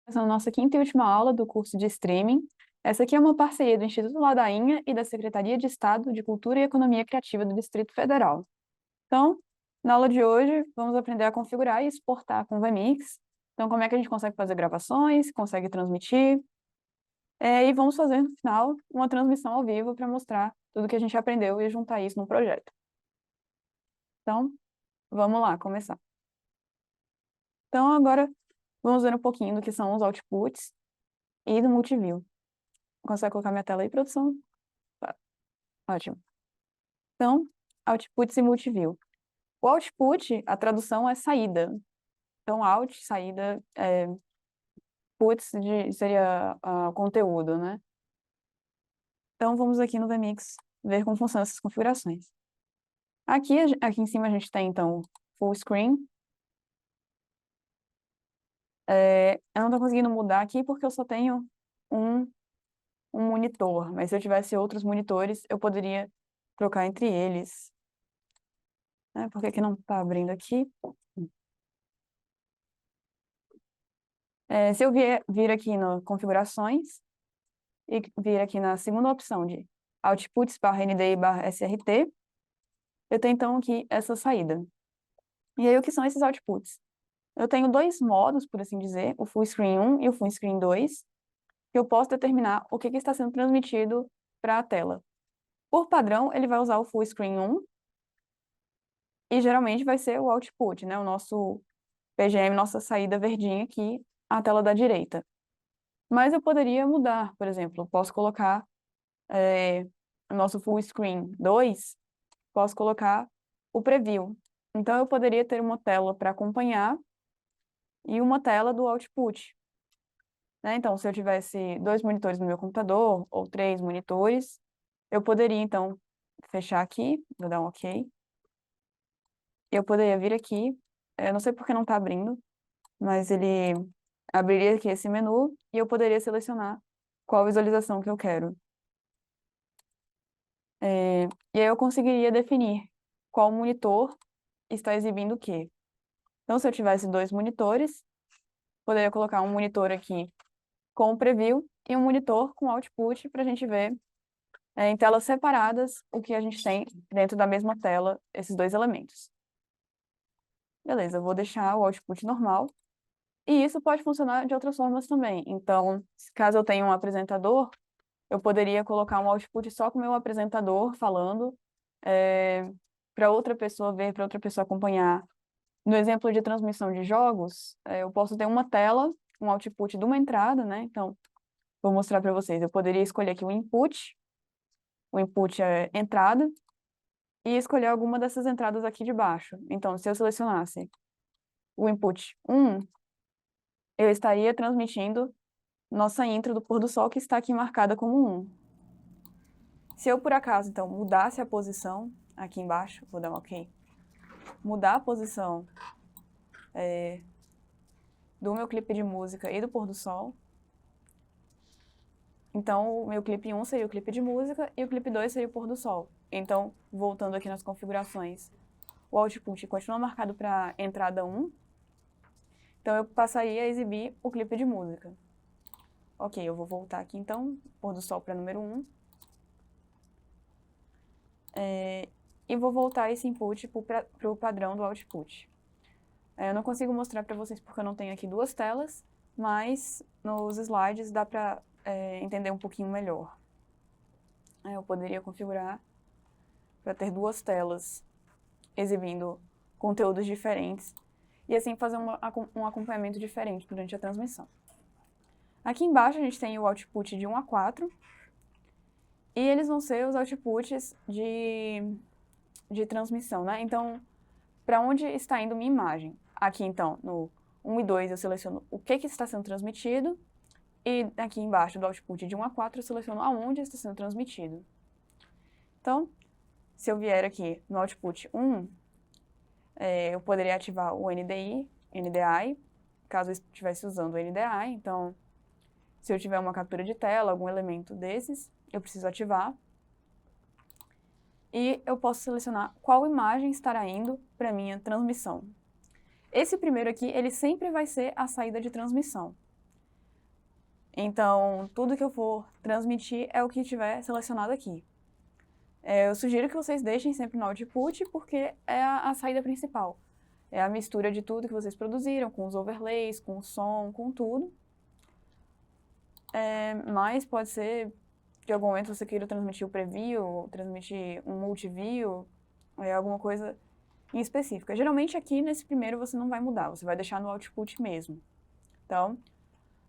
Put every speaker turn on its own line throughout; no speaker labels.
Essa é a nossa quinta e última aula do curso de Streaming. Essa aqui é uma parceria do Instituto Ladainha e da Secretaria de Estado de Cultura e Economia Criativa do Distrito Federal. Então, na aula de hoje, vamos aprender a configurar e exportar com vMix. Então, como é que a gente consegue fazer gravações, consegue transmitir, e vamos fazer, no final, uma transmissão ao vivo para mostrar tudo que a gente aprendeu e juntar isso no projeto. Então, vamos lá, começar. Então, agora, vamos ver um pouquinho do que são os outputs e do multiview. Consegue colocar minha tela aí, produção? Tá. Ótimo. Então, outputs e multiview. O output, a tradução é saída. Então, out, saída, puts seria conteúdo, né? Então, vamos aqui no vMix ver como funcionam essas configurações. Aqui em cima a gente tem, então, full screen. Eu não estou conseguindo mudar aqui porque eu só tenho um monitor, mas se eu tivesse outros monitores, eu poderia trocar entre eles. Por que que não está abrindo aqui? Se eu vir aqui no configurações e vir aqui na segunda opção de outputs /NDI/SRT, eu tenho então aqui essa saída. E aí o que são esses outputs? Eu tenho dois modos, por assim dizer, o full screen 1 e o full screen 2, que eu posso determinar o que está sendo transmitido para a tela. Por padrão, ele vai usar o full screen 1 e geralmente vai ser o output, né? O nosso PGM, nossa saída verdinha aqui, a tela da direita. Mas eu poderia mudar, por exemplo, eu posso colocar o nosso full screen 2, posso colocar o preview. Então, eu poderia ter uma tela para acompanhar e uma tela do output. Né? Então, se eu tivesse 2 monitores no meu computador, ou 3 monitores, eu poderia, então, fechar aqui, vou dar um OK. Eu poderia vir aqui, eu não sei por que não está abrindo, mas ele abriria aqui esse menu e eu poderia selecionar qual visualização que eu quero. E aí eu conseguiria definir qual monitor está exibindo o quê. Então, se eu tivesse 2 monitores, poderia colocar um monitor aqui com o preview e um monitor com output para a gente ver em telas separadas o que a gente tem dentro da mesma tela, esses dois elementos. Beleza, eu vou deixar o output normal. E isso pode funcionar de outras formas também. Então, caso eu tenha um apresentador, eu poderia colocar um output só com o meu apresentador falando, para outra pessoa ver, para outra pessoa acompanhar. No exemplo de transmissão de jogos, eu posso ter uma tela, um output de uma entrada, né? Então, vou mostrar para vocês. Eu poderia escolher aqui o input é entrada, e escolher alguma dessas entradas aqui de baixo. Então, se eu selecionasse o input 1, eu estaria transmitindo nossa intro do pôr do sol, que está aqui marcada como 1. Se eu, por acaso, então, mudasse a posição aqui embaixo, vou dar um OK, mudar a posição do meu clipe de música e do pôr do sol, então o meu clipe 1 seria o clipe de música e o clipe 2 seria o pôr do sol. Então, voltando aqui nas configurações, o output continua marcado para entrada 1, então eu passaria a exibir o clipe de música. Ok, eu vou voltar aqui então, pôr do sol para número 1. E vou voltar esse input para o padrão do output. Eu não consigo mostrar para vocês porque eu não tenho aqui duas telas, mas nos slides dá para entender um pouquinho melhor. Eu poderia configurar para ter duas telas exibindo conteúdos diferentes e assim fazer um acompanhamento diferente durante a transmissão. Aqui embaixo a gente tem o output de 1 a 4 e eles vão ser os outputs de transmissão, né? Então, para onde está indo minha imagem? Aqui, então, no 1 e 2 eu seleciono o que está sendo transmitido e aqui embaixo do output de 1 a 4 eu seleciono aonde está sendo transmitido. Então, se eu vier aqui no output 1, eu poderia ativar o NDI, caso eu estivesse usando o NDI. Então, se eu tiver uma captura de tela, algum elemento desses, eu preciso ativar. e eu posso selecionar qual imagem estará indo para minha transmissão. Esse primeiro aqui, ele sempre vai ser a saída de transmissão. Então, tudo que eu for transmitir é o que tiver selecionado aqui. Eu sugiro que vocês deixem sempre no output, porque é a saída principal. É a mistura de tudo que vocês produziram, com os overlays, com o som, com tudo. Mas pode ser, de algum momento, você queira transmitir o preview, transmitir um multiview, alguma coisa em específica. Geralmente aqui nesse primeiro você não vai mudar, você vai deixar no output mesmo. Então,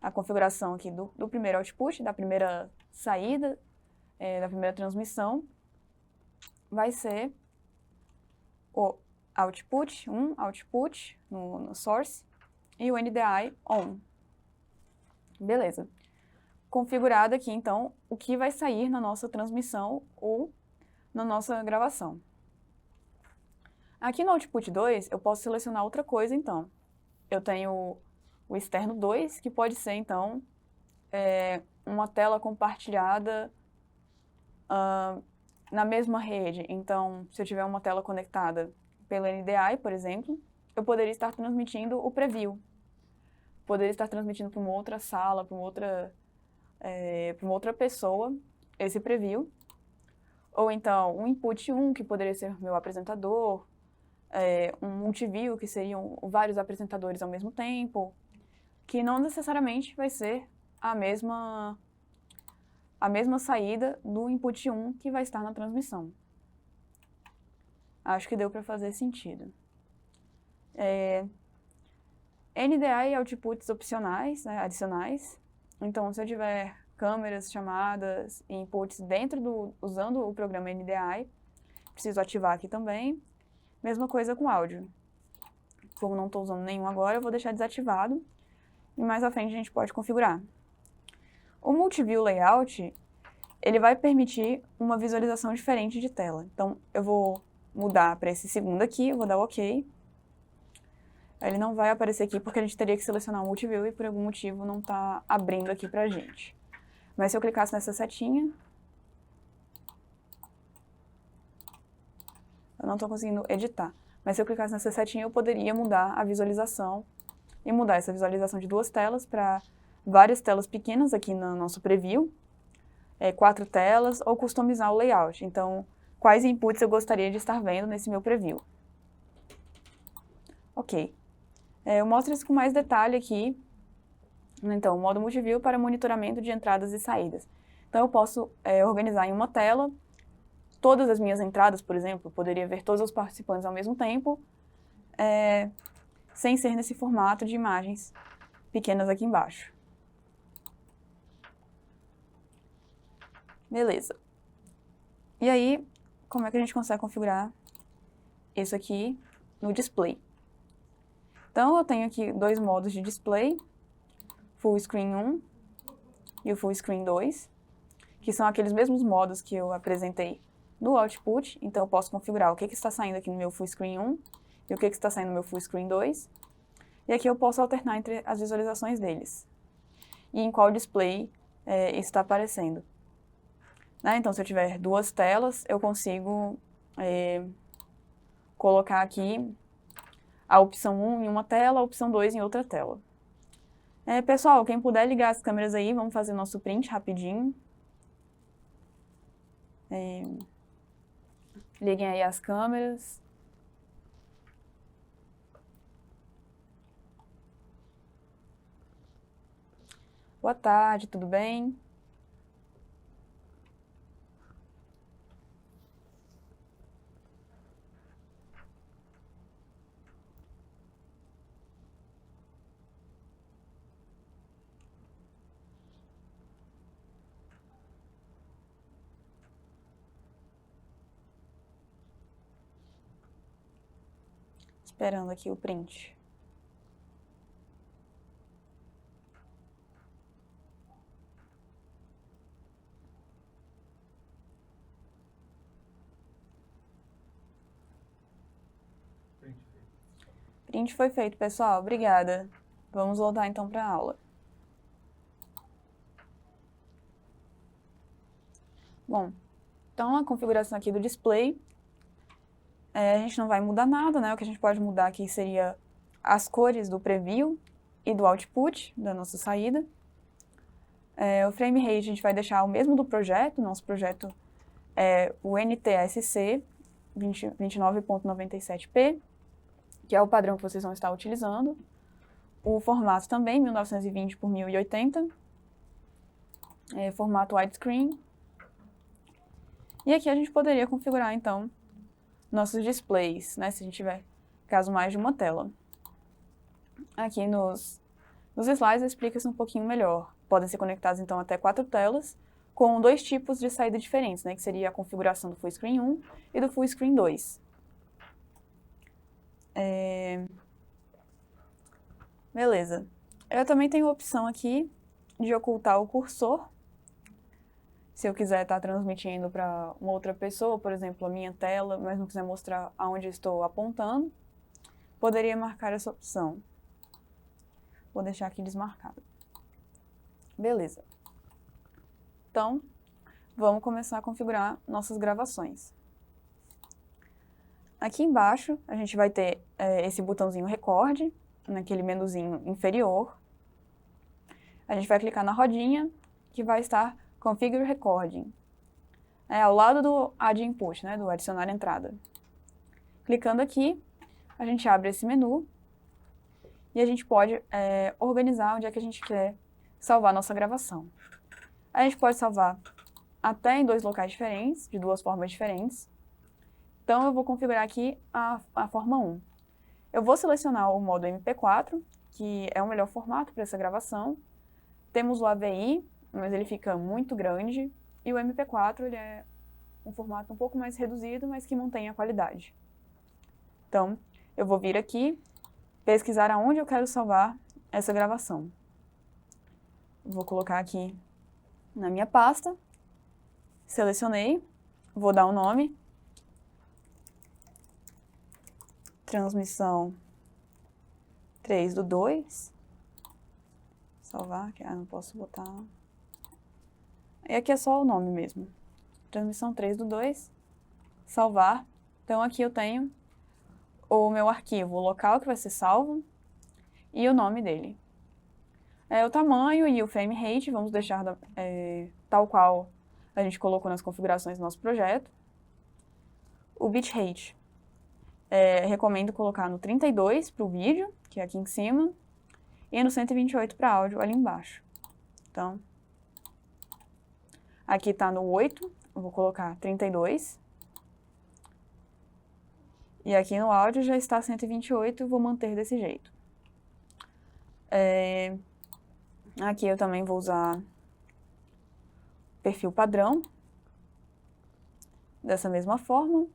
a configuração aqui do primeiro output, da primeira saída, da primeira transmissão, vai ser o output, output no source, e o NDI on. Beleza. Configurado aqui, então, o que vai sair na nossa transmissão ou na nossa gravação. Aqui no Output 2, eu posso selecionar outra coisa, então. Eu tenho o externo 2, que pode ser, então, uma tela compartilhada na mesma rede. Então, se eu tiver uma tela conectada pelo NDI, por exemplo, eu poderia estar transmitindo o preview. Poderia estar transmitindo para uma outra sala, para uma outra pessoa, esse preview. Ou então, um input 1, que poderia ser meu apresentador, um multiview, que seriam vários apresentadores ao mesmo tempo, que não necessariamente vai ser a mesma saída do input 1 que vai estar na transmissão. Acho que deu para fazer sentido. NDI e outputs opcionais, né, adicionais. Então, se eu tiver câmeras, chamadas e inputs usando o programa NDI, preciso ativar aqui também. Mesma coisa com áudio. Como não estou usando nenhum agora, eu vou deixar desativado. E mais à frente a gente pode configurar. O Multiview Layout, ele vai permitir uma visualização diferente de tela. Então, eu vou mudar para esse segundo aqui, eu vou dar OK. Ele não vai aparecer aqui porque a gente teria que selecionar o Multiview e por algum motivo não está abrindo aqui pra gente. Mas se eu clicasse nessa setinha, eu não estou conseguindo editar. Mas se eu clicasse nessa setinha, eu poderia mudar a visualização e mudar essa visualização de 2 telas para várias telas pequenas aqui no nosso preview, 4 telas, ou customizar o layout. Então, quais inputs eu gostaria de estar vendo nesse meu preview. Ok. Eu mostro isso com mais detalhe aqui. Então, modo multiview para monitoramento de entradas e saídas. Então, eu posso organizar em uma tela todas as minhas entradas, por exemplo. Eu poderia ver todos os participantes ao mesmo tempo, sem ser nesse formato de imagens pequenas aqui embaixo. Beleza. E aí, como é que a gente consegue configurar isso aqui no display? Então, eu tenho aqui 2 modos de display, Full Screen 1 e o Full Screen 2, que são aqueles mesmos modos que eu apresentei no Output. Então, eu posso configurar o que está saindo aqui no meu Full Screen 1 e o que está saindo no meu Full Screen 2. E aqui eu posso alternar entre as visualizações deles e em qual display isso está aparecendo. Né? Então, se eu tiver 2 telas, eu consigo colocar aqui a opção 1 em uma tela, a opção 2 em outra tela. Pessoal, quem puder ligar as câmeras aí, vamos fazer o nosso print rapidinho. Liguem aí as câmeras. Boa tarde, tudo bem? Esperando aqui o print. Print foi feito, pessoal. Obrigada. Vamos voltar então para a aula. Bom, Então, a configuração aqui do display, a gente não vai mudar nada, né? O que a gente pode mudar aqui seria as cores do preview e do output da nossa saída. O frame rate a gente vai deixar o mesmo do projeto, nosso projeto é o NTSC 29.97p, que é o padrão que vocês vão estar utilizando. O formato também, 1920 por 1080, formato widescreen. E aqui a gente poderia configurar, então, nossos displays, né, se a gente tiver, caso, mais de uma tela. Aqui nos slides explica-se um pouquinho melhor. Podem ser conectados, então, até 4 telas, com 2 tipos de saída diferentes, né, que seria a configuração do Full Screen 1 e do Full Screen 2. Beleza. Eu também tenho a opção aqui de ocultar o cursor. Se eu quiser estar transmitindo para uma outra pessoa, por exemplo, a minha tela, mas não quiser mostrar aonde estou apontando, poderia marcar essa opção. Vou deixar aqui desmarcado. Beleza. Então, vamos começar a configurar nossas gravações. Aqui embaixo, a gente vai ter esse botãozinho Record, naquele menuzinho inferior. A gente vai clicar na rodinha, que vai estar Configure Recording. Ao lado do Add Input, né, do adicionar entrada. Clicando aqui, a gente abre esse menu e a gente pode organizar onde é que a gente quer salvar a nossa gravação. A gente pode salvar até em 2 locais diferentes, de 2 formas diferentes. Então, eu vou configurar aqui a forma 1. Eu vou selecionar o modo MP4, que é o melhor formato para essa gravação. Temos o AVI, mas ele fica muito grande, e o MP4 ele é um formato um pouco mais reduzido, mas que mantém a qualidade. Então, eu vou vir aqui, pesquisar aonde eu quero salvar essa gravação. Vou colocar aqui na minha pasta, selecionei, vou dar um nome, transmissão 3/2, salvar, que não posso botar... E aqui é só o nome mesmo. Transmissão 3/2, salvar. Então aqui eu tenho o meu arquivo, o local que vai ser salvo e o nome dele. O tamanho e o frame rate, vamos deixar tal qual a gente colocou nas configurações do nosso projeto. O bitrate, recomendo colocar no 32 para o vídeo, que é aqui em cima, e no 128 para áudio, ali embaixo. Então, aqui está no 8, eu vou colocar 32. E aqui no áudio já está 128, vou manter desse jeito. Aqui eu também vou usar perfil padrão, dessa mesma forma.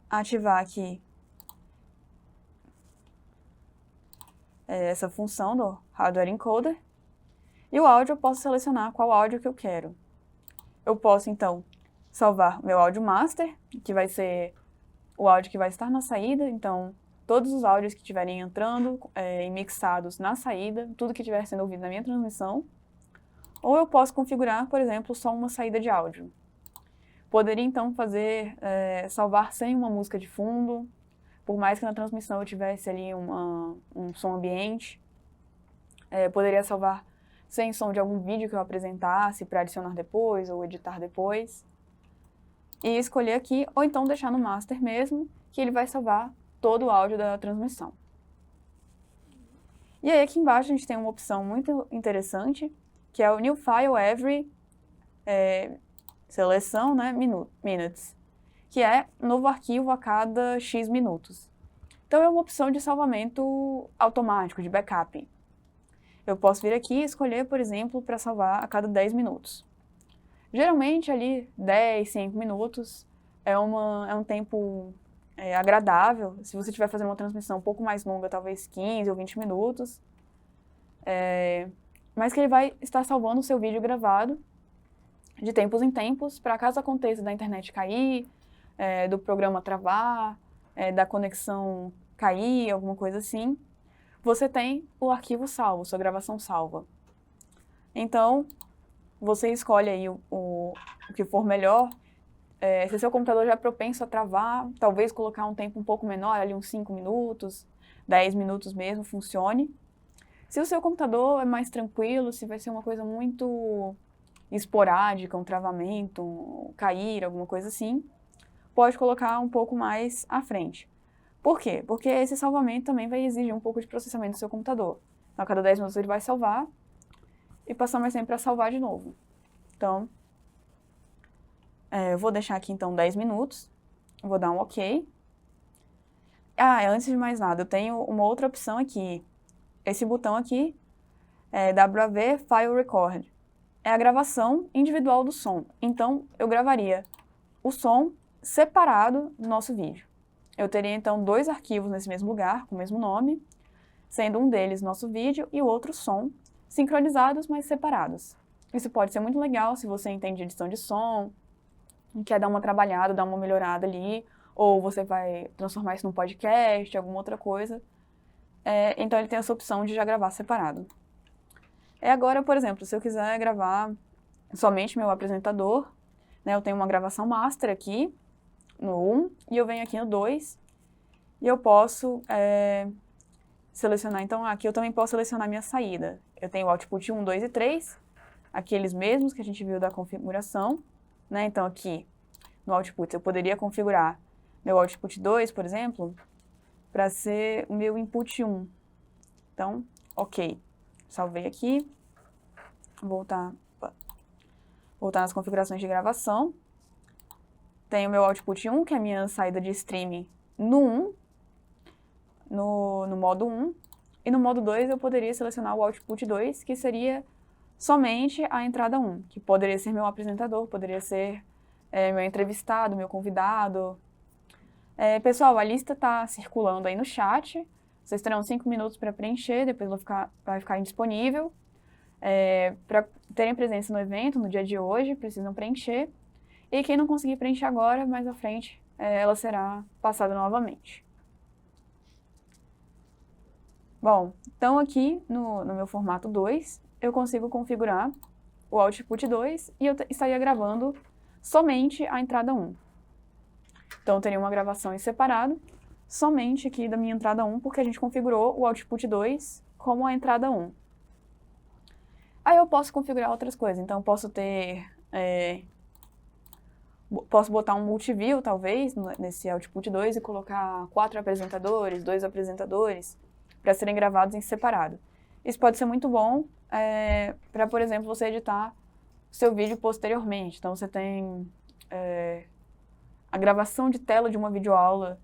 Ativar aqui essa função do Hardware Encoder. E o áudio eu posso selecionar qual áudio que eu quero. Eu posso, então, salvar meu áudio master, que vai ser o áudio que vai estar na saída. Então, todos os áudios que estiverem entrando e mixados na saída, tudo que estiver sendo ouvido na minha transmissão. Ou eu posso configurar, por exemplo, só uma saída de áudio. Poderia, então, salvar sem uma música de fundo, por mais que na transmissão eu tivesse ali um som ambiente. Poderia salvar sem som de algum vídeo que eu apresentasse para adicionar depois ou editar depois. E escolher aqui, ou então deixar no master mesmo, que ele vai salvar todo o áudio da transmissão. E aí aqui embaixo a gente tem uma opção muito interessante, que é o New File Every seleção, né, minutes, que é novo arquivo a cada X minutos. Então é uma opção de salvamento automático, de backup. Eu posso vir aqui e escolher, por exemplo, para salvar a cada 10 minutos. Geralmente ali 10, 5 minutos é um tempo agradável. Se você estiver fazendo uma transmissão um pouco mais longa, talvez 15 ou 20 minutos, mas que ele vai estar salvando o seu vídeo gravado de tempos em tempos, para caso aconteça da internet cair, do programa travar, da conexão cair, alguma coisa assim, você tem o arquivo salvo, sua gravação salva. Então, você escolhe aí o que for melhor. Se seu computador já é propenso a travar, talvez colocar um tempo um pouco menor, ali uns 5 minutos, 10 minutos mesmo, funcione. Se o seu computador é mais tranquilo, se vai ser uma coisa muito esporádica, um travamento, cair, alguma coisa assim, pode colocar um pouco mais à frente. Por quê? Porque esse salvamento também vai exigir um pouco de processamento do seu computador. Então, a cada 10 minutos ele vai salvar e passar mais tempo para salvar de novo. Então, eu vou deixar aqui então 10 minutos, vou dar um OK. Antes de mais nada, eu tenho uma outra opção aqui. Esse botão aqui é WAV File Record. É a gravação individual do som. Então, eu gravaria o som separado do nosso vídeo. Eu teria, então, 2 arquivos nesse mesmo lugar, com o mesmo nome, sendo um deles nosso vídeo e o outro som, sincronizados, mas separados. Isso pode ser muito legal se você entende edição de som, quer dar uma trabalhada, dar uma melhorada ali, ou você vai transformar isso num podcast, alguma outra coisa. Então, ele tem essa opção de já gravar separado. Agora, por exemplo, se eu quiser gravar somente meu apresentador, né, eu tenho uma gravação master aqui, no 1, e eu venho aqui no 2, e eu posso selecionar, então aqui eu também posso selecionar minha saída. Eu tenho o output 1, 2 e 3, aqueles mesmos que a gente viu da configuração, né, então aqui no output eu poderia configurar meu output 2, por exemplo, para ser o meu input 1. Então, OK. Salvei aqui, voltar nas configurações de gravação. Tenho o meu output 1, que é a minha saída de streaming no 1, no modo 1, e no modo 2 eu poderia selecionar o output 2, que seria somente a entrada 1, que poderia ser meu apresentador, poderia ser meu entrevistado, meu convidado. Pessoal, a lista está circulando aí no chat, vocês terão 5 minutos para preencher, depois vai ficar indisponível. Para terem presença no evento, no dia de hoje, precisam preencher. E quem não conseguir preencher agora, mais à frente, ela será passada novamente. Bom, então aqui no meu formato 2, eu consigo configurar o output 2 e eu estaria gravando somente a entrada 1. Então eu teria uma gravação em separado, somente aqui da minha entrada 1, porque a gente configurou o output 2 como a entrada 1. Aí eu posso configurar outras coisas, então eu posso ter... posso botar um multiview, talvez, nesse output 2 e colocar 4 apresentadores, 2 apresentadores, para serem gravados em separado. Isso pode ser muito bom para, por exemplo, você editar seu vídeo posteriormente. Então, você tem a gravação de tela de uma videoaula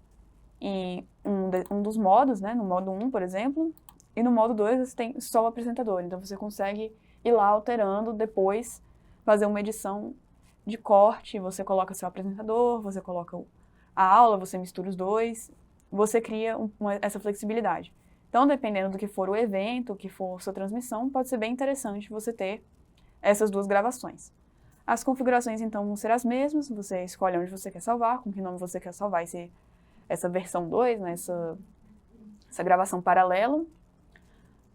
em um dos modos, né, no modo 1, por exemplo, e no modo 2 você tem só o apresentador. Então, você consegue ir lá alterando, depois fazer uma edição de corte, você coloca seu apresentador, você coloca a aula, você mistura os dois, você cria essa flexibilidade. Então, dependendo do que for o evento, o que for sua transmissão, pode ser bem interessante você ter essas 2 gravações. As configurações, então, vão ser as mesmas, você escolhe onde você quer salvar, com que nome você quer salvar essa versão 2, né, essa gravação paralela.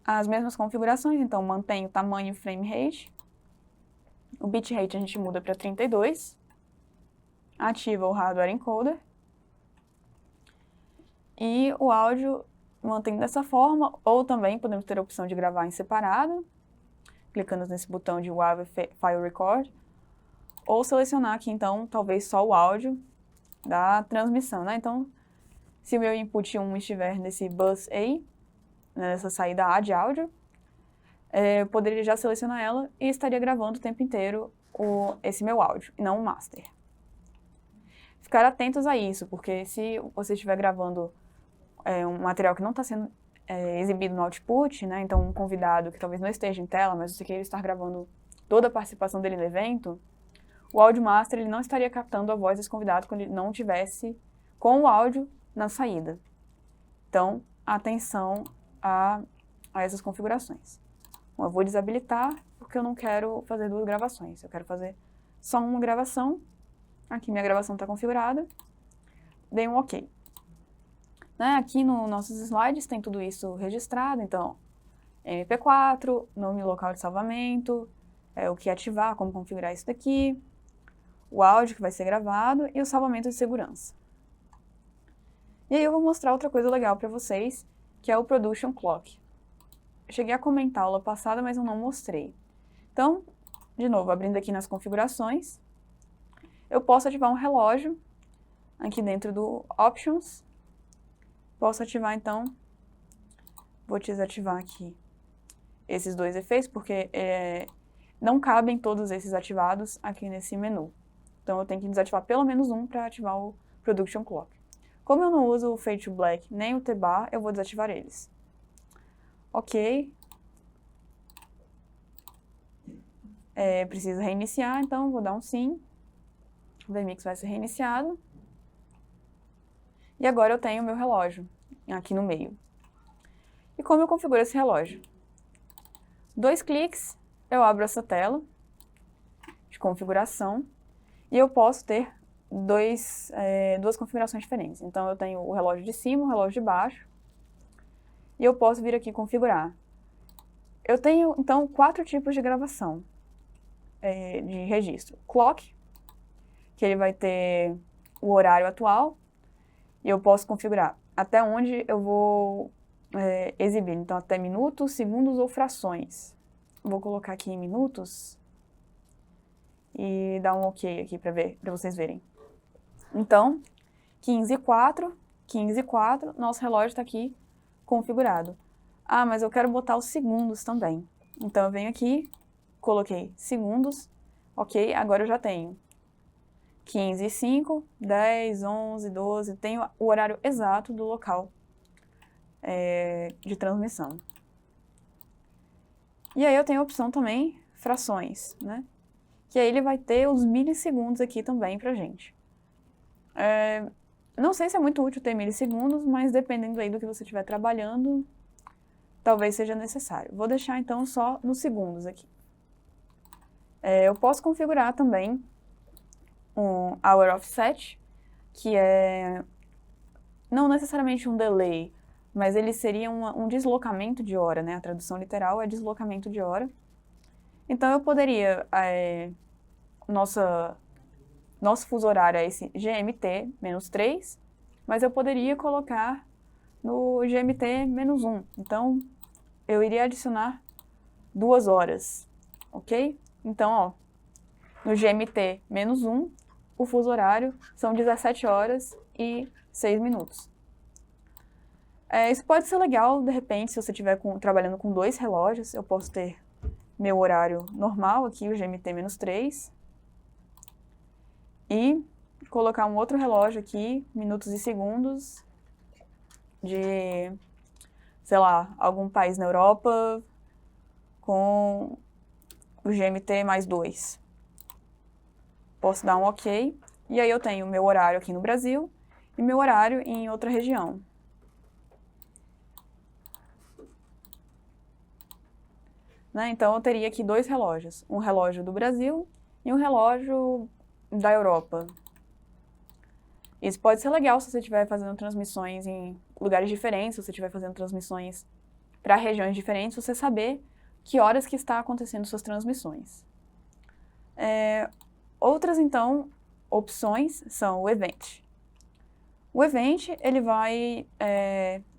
As mesmas configurações, então, mantém o tamanho e frame rate. O bitrate a gente muda para 32, ativa o hardware encoder, e o áudio mantém dessa forma, ou também podemos ter a opção de gravar em separado, clicando nesse botão de WAV File Record, ou selecionar aqui, então, talvez só o áudio da transmissão, né? Então, se o meu input 1 estiver nesse bus A, nessa saída A de áudio, eu poderia já selecionar ela e estaria gravando o tempo inteiro esse meu áudio, e não o master. Ficar atentos a isso, porque se você estiver gravando um material que não está sendo exibido no output, né, então um convidado que talvez não esteja em tela, mas você queira estar gravando toda a participação dele no evento, o áudio master ele não estaria captando a voz desse convidado quando ele não estivesse com o áudio na saída. Então, atenção a essas configurações. Bom, eu vou desabilitar porque eu não quero fazer 2 gravações, eu quero fazer só uma gravação. Aqui minha gravação está configurada, dei um OK. Né? Aqui nos nossos slides tem tudo isso registrado, então MP4, nome local de salvamento, o que ativar, como configurar isso daqui, o áudio que vai ser gravado e o salvamento de segurança. E aí eu vou mostrar outra coisa legal para vocês, que é o Production Clock. Eu cheguei a comentar aula passada, mas eu não mostrei. Então, de novo, abrindo aqui nas configurações, eu posso ativar um relógio aqui dentro do Options. Posso ativar, então, vou desativar aqui esses dois efeitos, porque não cabem todos esses ativados aqui nesse menu. Então, eu tenho que desativar pelo menos um para ativar o Production Clock. Como eu não uso o Fade to Black nem o T-Bar, eu vou desativar eles. Ok. Precisa reiniciar, então vou dar um sim. O VMix vai ser reiniciado. E agora eu tenho o meu relógio aqui no meio. E como eu configuro esse relógio? 2 cliques, eu abro essa tela de configuração e eu posso ter duas configurações diferentes. Então, eu tenho o relógio de cima, o relógio de baixo, e eu posso vir aqui configurar. Eu tenho, então, 4 tipos de gravação de registro. Clock, que ele vai ter o horário atual, e eu posso configurar até onde eu vou exibir. Então, até minutos, segundos ou frações. Vou colocar aqui em minutos e dar um OK aqui para vocês verem. Então, 15h04, 15h04, nosso relógio está aqui configurado. Ah, mas eu quero botar os segundos também. Então, eu venho aqui, coloquei segundos, OK, agora eu já tenho 15h05, 10, 11, 12, tenho o horário exato do local de transmissão. E aí eu tenho a opção também, frações, né? Que aí ele vai ter os milissegundos aqui também pra gente. Não sei se é muito útil ter milissegundos, mas dependendo aí do que você estiver trabalhando, talvez seja necessário. Vou deixar então só nos segundos aqui. Eu posso configurar também um Hour Offset, que é não necessariamente um delay, mas ele seria um deslocamento de hora, né? A tradução literal é deslocamento de hora. Então, eu poderia... nosso fuso horário é esse GMT-3, mas eu poderia colocar no GMT-1. Então, eu iria adicionar 2 horas, ok? Então, ó, no GMT-1, o fuso horário são 17 horas e 6 minutos. Isso pode ser legal, de repente, se você estiver trabalhando com 2 relógios, eu posso ter meu horário normal aqui, o GMT-3, e colocar um outro relógio aqui, minutos e segundos, de, sei lá, algum país na Europa, com o GMT+2. Posso dar um OK, e aí eu tenho meu horário aqui no Brasil e meu horário em outra região. Né? Então, eu teria aqui 2 relógios, um relógio do Brasil e um relógio da Europa. Isso pode ser legal se você estiver fazendo transmissões em lugares diferentes, se você estiver fazendo transmissões para regiões diferentes, você saber que horas que está acontecendo suas transmissões. Outras, então, opções são o Event. O Event, ele vai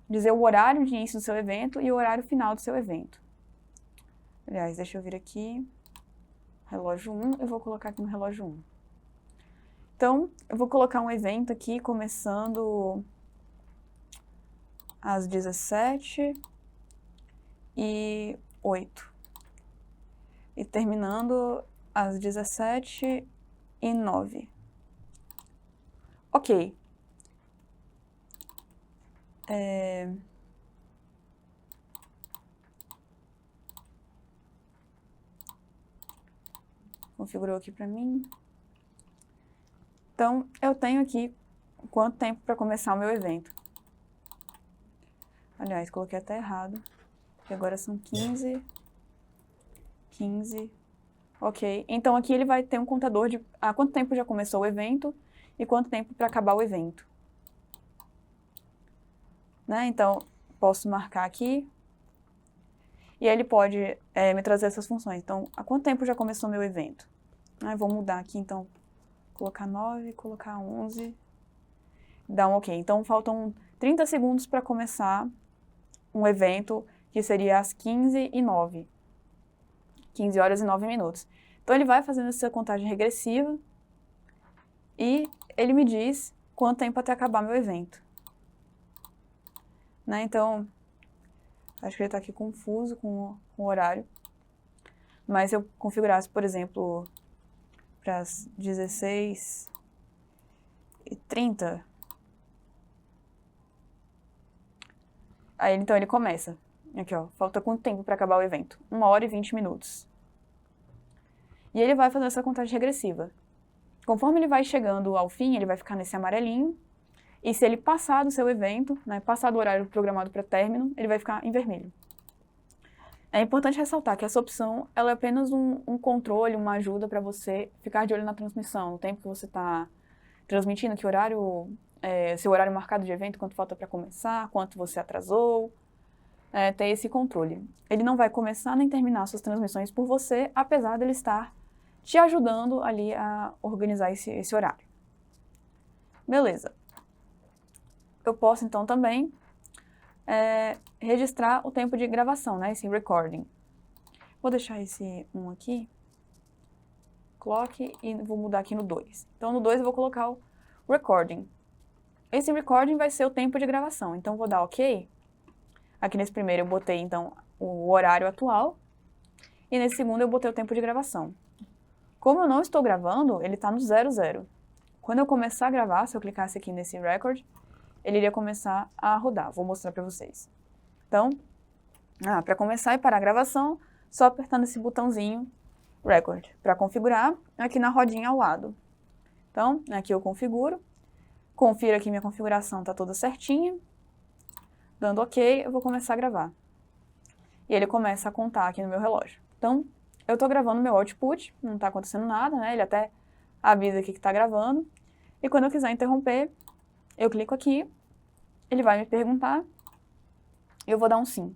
dizer o horário de início do seu evento e o horário final do seu evento. Aliás, deixa eu vir aqui, relógio 1, eu vou colocar aqui no relógio 1. Então, eu vou colocar um evento aqui, começando às 17h08 e terminando às 17h09. Ok. Configurou aqui para mim. Então, eu tenho aqui quanto tempo para começar o meu evento. Aliás, coloquei até errado, porque agora são 15. Ok. Então, aqui ele vai ter um contador de há quanto tempo já começou o evento e quanto tempo para acabar o evento. Né? Então, posso marcar aqui. E aí ele pode me trazer essas funções. Então, há quanto tempo já começou meu evento? Eu vou mudar aqui, então, colocar 9, colocar 11, dar um OK. Então, faltam 30 segundos para começar um evento que seria às 15h09. 15 horas e 9 minutos. Então, ele vai fazendo essa contagem regressiva e ele me diz quanto tempo até acabar meu evento. Né? Então, acho que ele está aqui confuso com o horário. Mas se eu configurasse, por exemplo, para as 16h30, aí então ele começa. Aqui, ó, falta quanto tempo para acabar o evento? 1 hora e 20 minutos. E ele vai fazer essa contagem regressiva. Conforme ele vai chegando ao fim, ele vai ficar nesse amarelinho. E se ele passar do seu evento, né, passar do horário programado para término, ele vai ficar em vermelho. É importante ressaltar que essa opção ela é apenas um controle, uma ajuda para você ficar de olho na transmissão, no tempo que você está transmitindo, que horário, seu horário marcado de evento, quanto falta para começar, quanto você atrasou, ter esse controle. Ele não vai começar nem terminar suas transmissões por você, apesar dele estar te ajudando ali a organizar esse horário. Beleza. Eu posso, então, também registrar o tempo de gravação, né? Esse recording. Vou deixar esse 1 aqui, clock, e vou mudar aqui no 2. Então, no 2 eu vou colocar o recording. Esse recording vai ser o tempo de gravação. Então, vou dar OK. Aqui nesse primeiro eu botei, então, o horário atual. E nesse segundo eu botei o tempo de gravação. Como eu não estou gravando, ele está no 00. Quando eu começar a gravar, se eu clicasse aqui nesse record, ele iria começar a rodar. Vou mostrar para vocês. Então, para começar e parar a gravação, só apertando esse botãozinho record. Para configurar, aqui na rodinha ao lado. Então, aqui eu configuro. Confiro aqui minha configuração está toda certinha. Dando OK, eu vou começar a gravar. E ele começa a contar aqui no meu relógio. Então, eu estou gravando meu output, não está acontecendo nada, né? Ele até avisa aqui que está gravando. E quando eu quiser interromper, eu clico aqui, ele vai me perguntar, e eu vou dar um sim.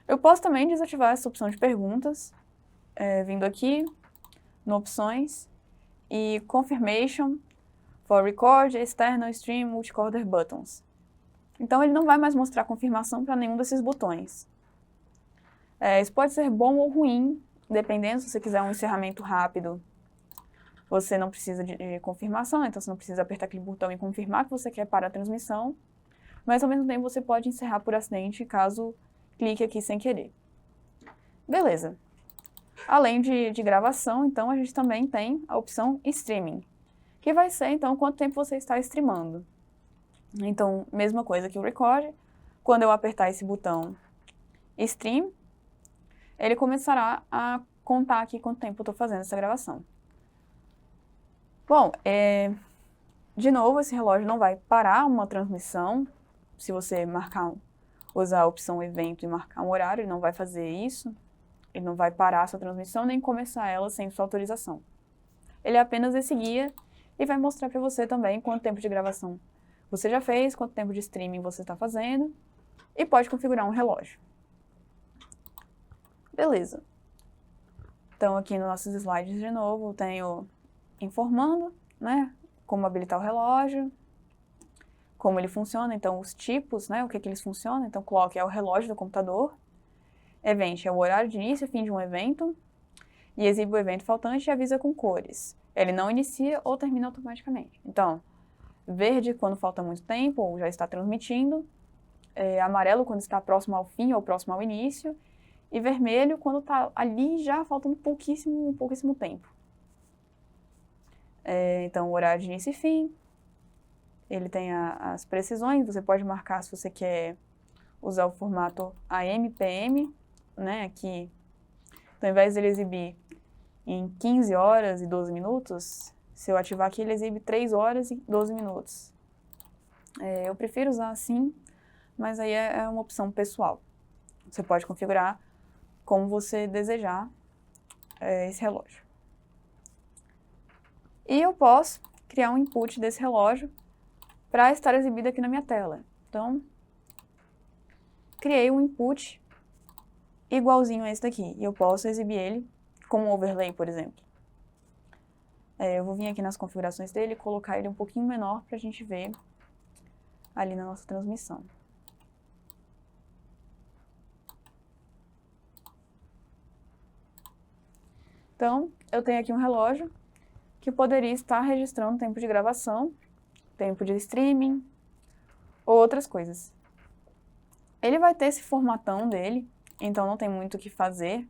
Eu posso também desativar essa opção de perguntas, vindo aqui, no Opções, e Confirmation for Record, External Stream, Multicorder Buttons. Então, ele não vai mais mostrar confirmação para nenhum desses botões. Isso pode ser bom ou ruim, dependendo se você quiser um encerramento rápido. Você não precisa de confirmação, então você não precisa apertar aquele botão e confirmar que você quer parar a transmissão, mas ao mesmo tempo você pode encerrar por acidente caso clique aqui sem querer. Beleza. Além de gravação, então a gente também tem a opção Streaming, que vai ser então quanto tempo você está streamando. Então, mesma coisa que o Record, quando eu apertar esse botão Stream, ele começará a contar aqui quanto tempo eu estou fazendo essa gravação. Bom, de novo, esse relógio não vai parar uma transmissão. Se você usar a opção evento e marcar um horário, ele não vai fazer isso. Ele não vai parar a sua transmissão, nem começar ela sem sua autorização. Ele é apenas esse guia e vai mostrar para você também quanto tempo de gravação você já fez, quanto tempo de streaming você está fazendo, e pode configurar um relógio. Beleza. Então, aqui nos nossos slides, de novo, eu tenho informando, né, como habilitar o relógio, como ele funciona, então os tipos, né, o que eles funcionam. Então, clock é o relógio do computador, event é o horário de início e fim de um evento, e exibe o evento faltante e avisa com cores. Ele não inicia ou termina automaticamente. Então, verde quando falta muito tempo ou já está transmitindo, amarelo quando está próximo ao fim ou próximo ao início, e vermelho quando está ali já faltando pouquíssimo tempo. Então, o horário de início e fim, ele tem as precisões, você pode marcar se você quer usar o formato AM/PM, né, aqui. Então, ao invés de ele exibir em 15 horas e 12 minutos, se eu ativar aqui, ele exibe 3 horas e 12 minutos. Eu prefiro usar assim, mas aí é uma opção pessoal. Você pode configurar como você desejar esse relógio. E eu posso criar um input desse relógio para estar exibido aqui na minha tela. Então, criei um input igualzinho a esse daqui. E eu posso exibir ele com um overlay, por exemplo. Eu vou vir aqui nas configurações dele e colocar ele um pouquinho menor para a gente ver ali na nossa transmissão. Então, eu tenho aqui um relógio que poderia estar registrando tempo de gravação, tempo de streaming, ou outras coisas. Ele vai ter esse formatão dele, então não tem muito o que fazer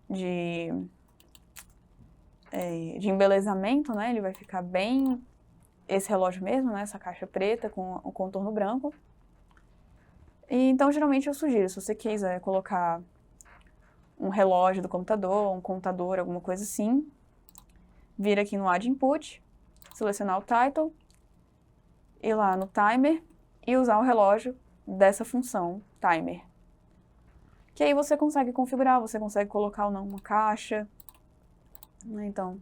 de embelezamento, né? Ele vai ficar bem esse relógio mesmo, né? Essa caixa preta com o contorno branco. E, então, geralmente eu sugiro, se você quiser colocar um relógio do computador, um contador, alguma coisa assim, vir aqui no Add Input, selecionar o Title, ir lá no Timer e usar o relógio dessa função Timer. Que aí você consegue configurar, você consegue colocar ou não uma caixa. Então,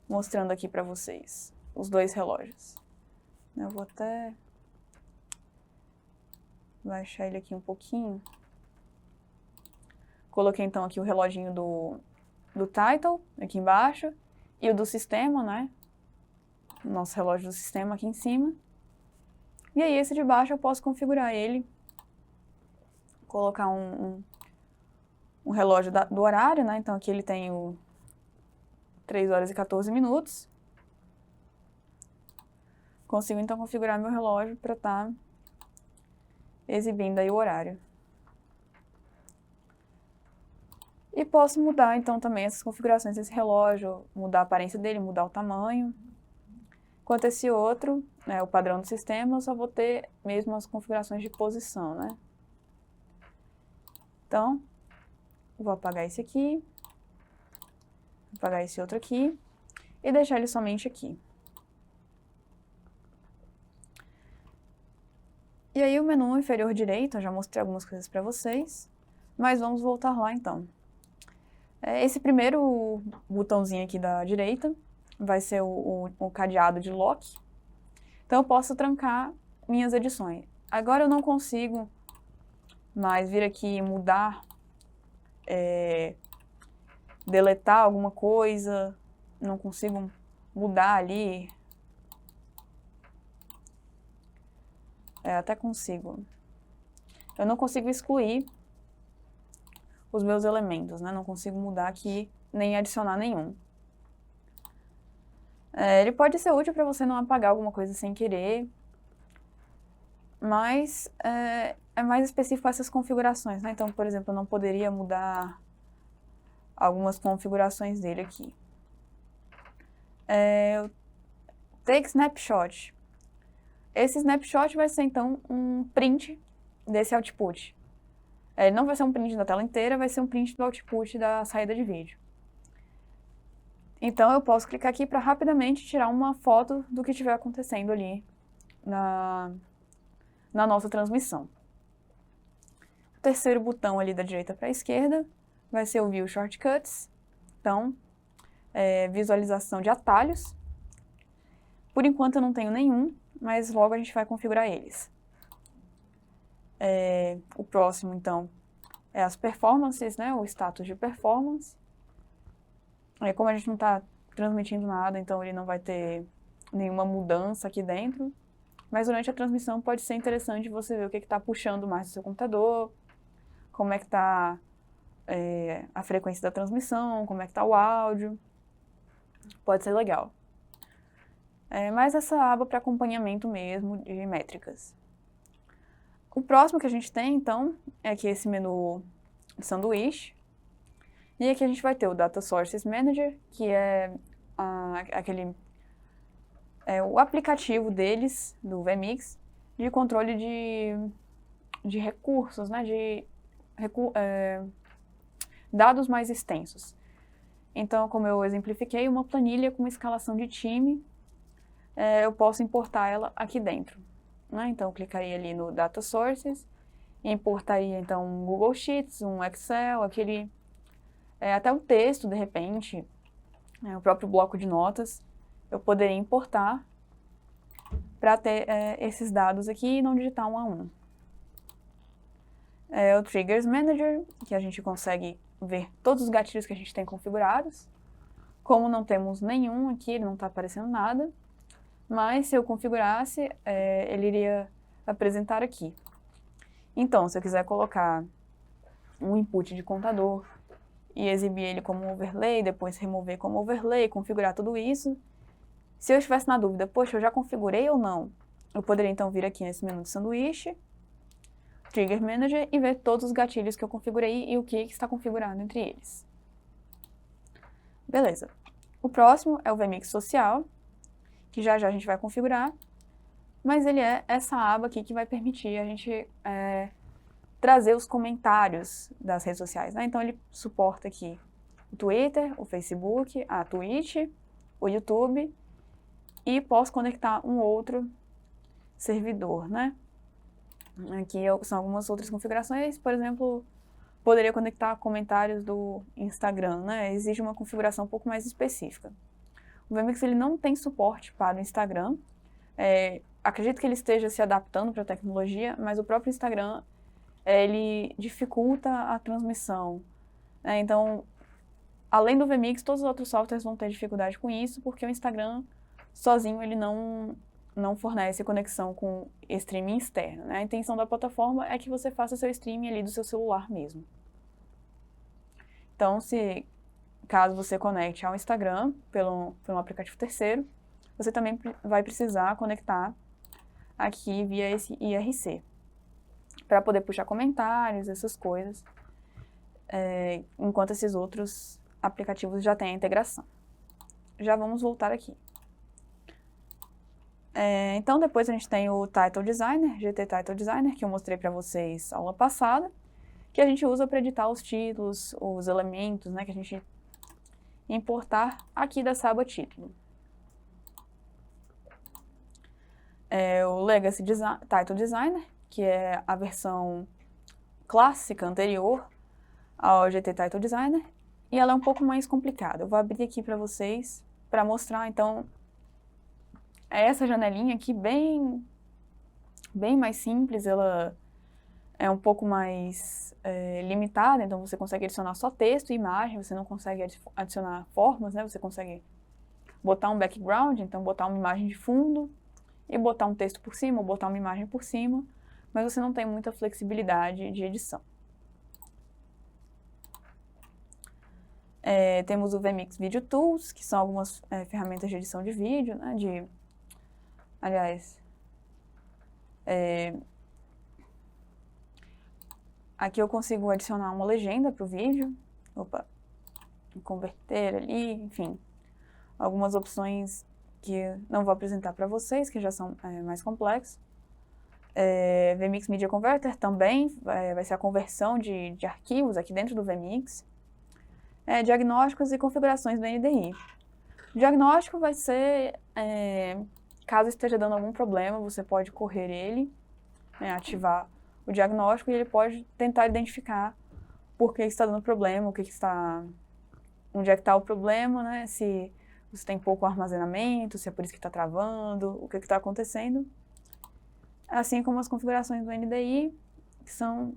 mostrando aqui para vocês os dois relógios. Eu vou até baixar ele aqui um pouquinho. Coloquei então aqui o reloginho do Title, aqui embaixo, e o do sistema, né? O nosso relógio do sistema aqui em cima. E aí esse de baixo eu posso configurar ele, colocar um relógio do horário, né? Então aqui ele tem o 3 horas e 14 minutos. Consigo então configurar meu relógio para estar exibindo aí o horário. E posso mudar então também essas configurações desse relógio, mudar a aparência dele, mudar o tamanho. Enquanto esse outro, né, o padrão do sistema, eu só vou ter mesmo as configurações de posição, né? Então, vou apagar esse aqui, apagar esse outro aqui e deixar ele somente aqui. E aí o menu inferior direito, eu já mostrei algumas coisas para vocês, mas vamos voltar lá então. Esse primeiro botãozinho aqui da direita vai ser o cadeado de lock. Então eu posso trancar minhas edições. Agora eu não consigo mais vir aqui e mudar, deletar alguma coisa, não consigo mudar ali. Até consigo. Eu não consigo excluir os meus elementos, né? Não consigo mudar aqui, nem adicionar nenhum. Ele pode ser útil para você não apagar alguma coisa sem querer, mas é mais específico essas configurações, né? Então, por exemplo, eu não poderia mudar algumas configurações dele aqui. Take Snapshot. Esse snapshot vai ser, então, um print desse output. Ele não vai ser um print da tela inteira, vai ser um print do output da saída de vídeo. Então, eu posso clicar aqui para rapidamente tirar uma foto do que estiver acontecendo ali na nossa transmissão. O terceiro botão ali da direita para a esquerda vai ser o View Shortcuts. Então, visualização de atalhos. Por enquanto eu não tenho nenhum, mas logo a gente vai configurar eles. O próximo, então, é as performances, né? O status de performance. Como a gente não está transmitindo nada, então ele não vai ter nenhuma mudança aqui dentro. Mas durante a transmissão pode ser interessante você ver o que está puxando mais do seu computador, como é que está a frequência da transmissão, como é que está o áudio. Pode ser legal. Mas essa aba para acompanhamento mesmo de métricas. O próximo que a gente tem, então, é aqui esse menu de sanduíche. E aqui a gente vai ter o Data Sources Manager, que é o aplicativo deles, do vMix, de controle de recursos, né, dados mais extensos. Então, como eu exemplifiquei, uma planilha com escalação de time, eu posso importar ela aqui dentro. Né? Então, eu clicaria ali no Data Sources, e importaria então um Google Sheets, um Excel, até um texto, de repente, o próprio bloco de notas, eu poderia importar para ter esses dados aqui e não digitar um a um. É o Triggers Manager, que a gente consegue ver todos os gatilhos que a gente tem configurados. Como não temos nenhum aqui, ele não está aparecendo nada, mas se eu configurasse, ele iria apresentar aqui. Então, se eu quiser colocar um input de contador e exibir ele como overlay, depois remover como overlay, configurar tudo isso, se eu estivesse na dúvida, poxa, eu já configurei ou não, eu poderia então vir aqui nesse menu de sanduíche, Trigger Manager, e ver todos os gatilhos que eu configurei e o que está configurado entre eles. Beleza. O próximo é o VMix Social, que já já a gente vai configurar, mas ele é essa aba aqui que vai permitir a gente trazer os comentários das redes sociais, né? Então ele suporta aqui o Twitter, o Facebook, a Twitch, o YouTube, e posso conectar um outro servidor, né? Aqui são algumas outras configurações, por exemplo, poderia conectar comentários do Instagram, né? Exige uma configuração um pouco mais específica. O VMix ele não tem suporte para o Instagram. Acredito que ele esteja se adaptando para a tecnologia, mas o próprio Instagram ele dificulta a transmissão. Então, além do VMix, todos os outros softwares vão ter dificuldade com isso, porque o Instagram sozinho ele não fornece conexão com streaming externo, né? A intenção da plataforma é que você faça seu streaming ali do seu celular mesmo. Então, caso você conecte ao Instagram por um aplicativo terceiro, você também vai precisar conectar aqui via esse IRC, para poder puxar comentários, essas coisas, enquanto esses outros aplicativos já têm a integração. Já vamos voltar aqui. Então, depois a gente tem o Title Designer, GT Title Designer, que eu mostrei para vocês aula passada, que a gente usa para editar os títulos, os elementos, né, que a gente importar aqui dessa aba título. O Legacy Title Designer, que é a versão clássica anterior ao GT Title Designer, e ela é um pouco mais complicada. Eu vou abrir aqui para vocês, para mostrar, então, essa janelinha aqui bem mais simples, ela é um pouco mais limitada, então você consegue adicionar só texto e imagem, você não consegue adicionar formas, né? Você consegue botar um background, então botar uma imagem de fundo, e botar um texto por cima, ou botar uma imagem por cima, mas você não tem muita flexibilidade de edição. Temos o VMix Video Tools, que são algumas ferramentas de edição de vídeo, né? Aliás, aqui eu consigo adicionar uma legenda para o vídeo, converter ali, enfim, algumas opções que não vou apresentar para vocês, que já são mais complexas. VMix Media Converter também vai ser a conversão de arquivos aqui dentro do VMix. Diagnósticos e configurações do NDI. O diagnóstico vai ser, caso esteja dando algum problema, você pode correr ele, ativar o diagnóstico, e ele pode tentar identificar por que está dando problema, onde é que está o problema, né? Se você tem pouco armazenamento, se é por isso que está travando, o que está acontecendo. Assim como as configurações do NDI, que são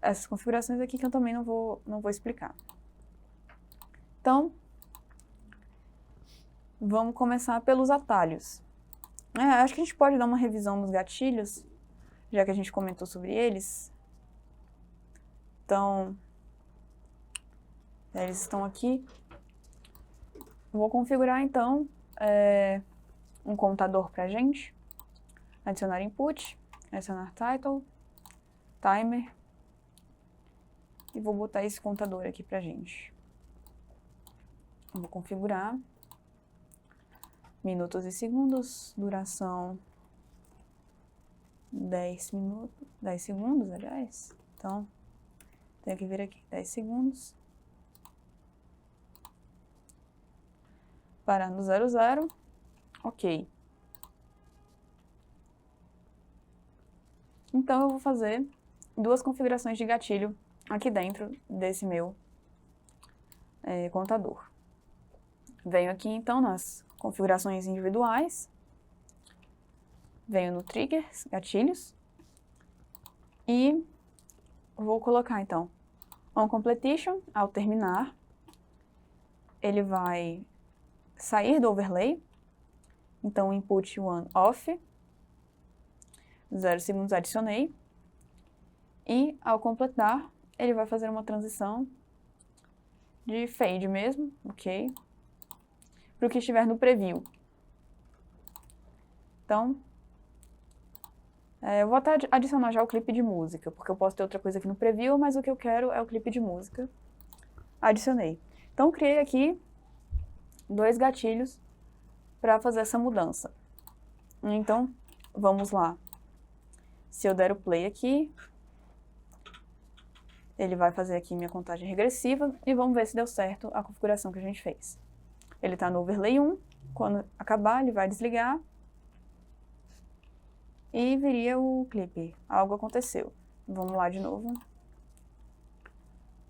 essas configurações aqui que eu também não vou explicar. Então, vamos começar pelos atalhos. Acho que a gente pode dar uma revisão nos gatilhos, já que a gente comentou sobre eles. Então, eles estão aqui. Vou configurar, então, um contador para a gente. Adicionar input, adicionar title, timer. E vou botar esse contador aqui para a gente. Vou configurar. Minutos e segundos, duração 10 segundos, aliás. Então, tenho que vir aqui, 10 segundos. Parar no 00. Ok. Então, eu vou fazer duas configurações de gatilho aqui dentro desse meu contador. Venho aqui, então, nas configurações individuais. Venho no Triggers, gatilhos. E vou colocar, então, onCompletion. Ao terminar, ele vai sair do overlay. Então, input 1 off. 0 segundos adicionei. E, ao completar, ele vai fazer uma transição de fade mesmo, ok? Para o que estiver no preview. Então, eu vou até adicionar já o clipe de música, porque eu posso ter outra coisa aqui no preview, mas o que eu quero é o clipe de música. Adicionei. Então, criei aqui 2 gatilhos para fazer essa mudança. Então, vamos lá. Se eu der o play aqui, ele vai fazer aqui minha contagem regressiva e vamos ver se deu certo a configuração que a gente fez. Ele está no overlay 1, quando acabar ele vai desligar e viria o clipe. Algo aconteceu. Vamos lá de novo.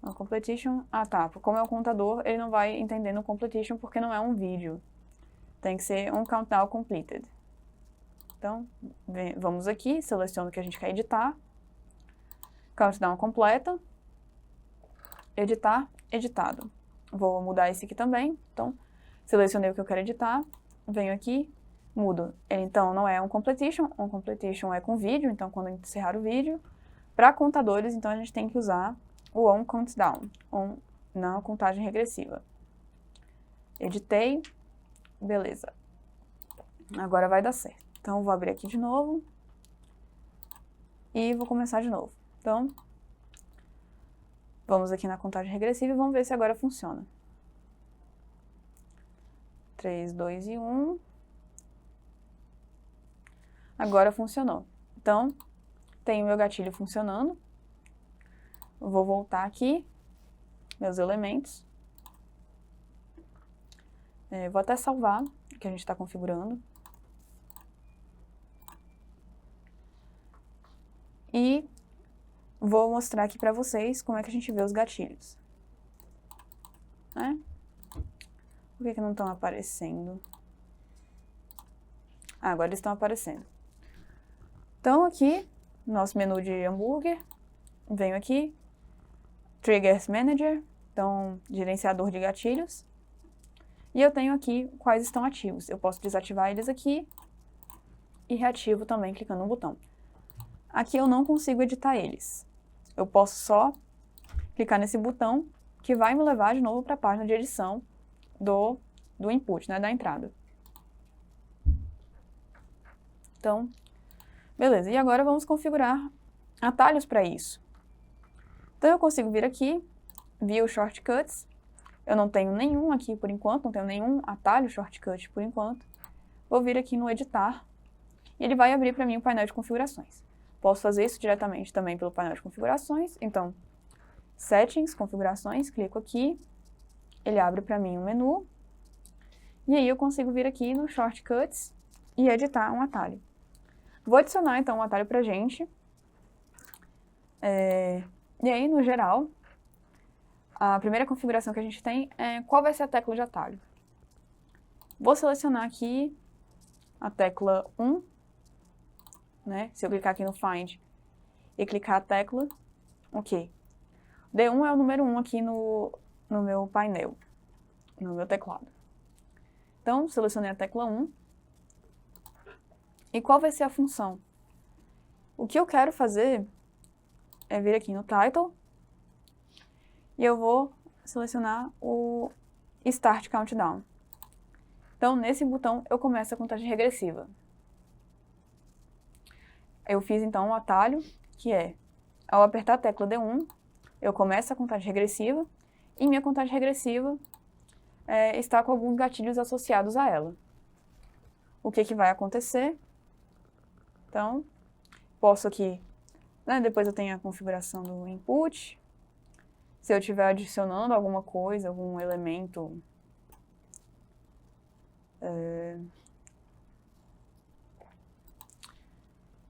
No completion. Ah, tá. Como é o contador, ele não vai entender no completion porque não é um vídeo. Tem que ser um countdown completed. Então, vamos aqui, seleciono o que a gente quer editar. Countdown completa. Editar, editado. Vou mudar esse aqui também. Então, selecionei o que eu quero editar. Venho aqui, mudo. Ele, então, não é um completion é com vídeo, então quando encerrar o vídeo. Para contadores, então, a gente tem que usar o onCountdown, na contagem regressiva. Editei, beleza. Agora vai dar certo. Então, vou abrir aqui de novo e vou começar de novo. Então, vamos aqui na contagem regressiva e vamos ver se agora funciona. 3, 2 e 1. Agora funcionou. Então, tenho meu gatilho funcionando. Vou voltar aqui, meus elementos. Vou até salvar o que a gente está configurando. E vou mostrar aqui para vocês como é que a gente vê os gatilhos. Né? Por que não estão aparecendo? Ah, agora eles estão aparecendo. Então, aqui, nosso menu de hambúrguer, venho aqui, Triggers Manager, então, gerenciador de gatilhos. E eu tenho aqui quais estão ativos. Eu posso desativar eles aqui e reativo também clicando no botão. Aqui eu não consigo editar eles. Eu posso só clicar nesse botão que vai me levar de novo para a página de edição do input, né, da entrada. Então, beleza. E agora vamos configurar atalhos para isso. Então eu consigo vir aqui, View Shortcuts. Eu não tenho nenhum aqui por enquanto, não tenho nenhum atalho shortcut por enquanto. Vou vir aqui no editar e ele vai abrir para mim o painel de configurações. Posso fazer isso diretamente também pelo painel de configurações. Então, Settings, Configurações, clico aqui, ele abre para mim um menu. E aí eu consigo vir aqui no Shortcuts e editar um atalho. Vou adicionar então um atalho pra gente. E aí, no geral, a primeira configuração que a gente tem é qual vai ser a tecla de atalho. Vou selecionar aqui a tecla 1, né? Se eu clicar aqui no Find e clicar a tecla, ok. D1 é o número 1 aqui no meu painel, no meu teclado. Então, selecionei a tecla 1. E qual vai ser a função? O que eu quero fazer é vir aqui no Title e eu vou selecionar o Start Countdown. Então, nesse botão, eu começo a contagem regressiva. Eu fiz, então, um atalho, que é, ao apertar a tecla D1, eu começo a contagem regressiva, e minha contagem regressiva está com alguns gatilhos associados a ela. O que vai acontecer? Então, posso aqui, né, depois eu tenho a configuração do input. Se eu estiver adicionando alguma coisa, algum elemento,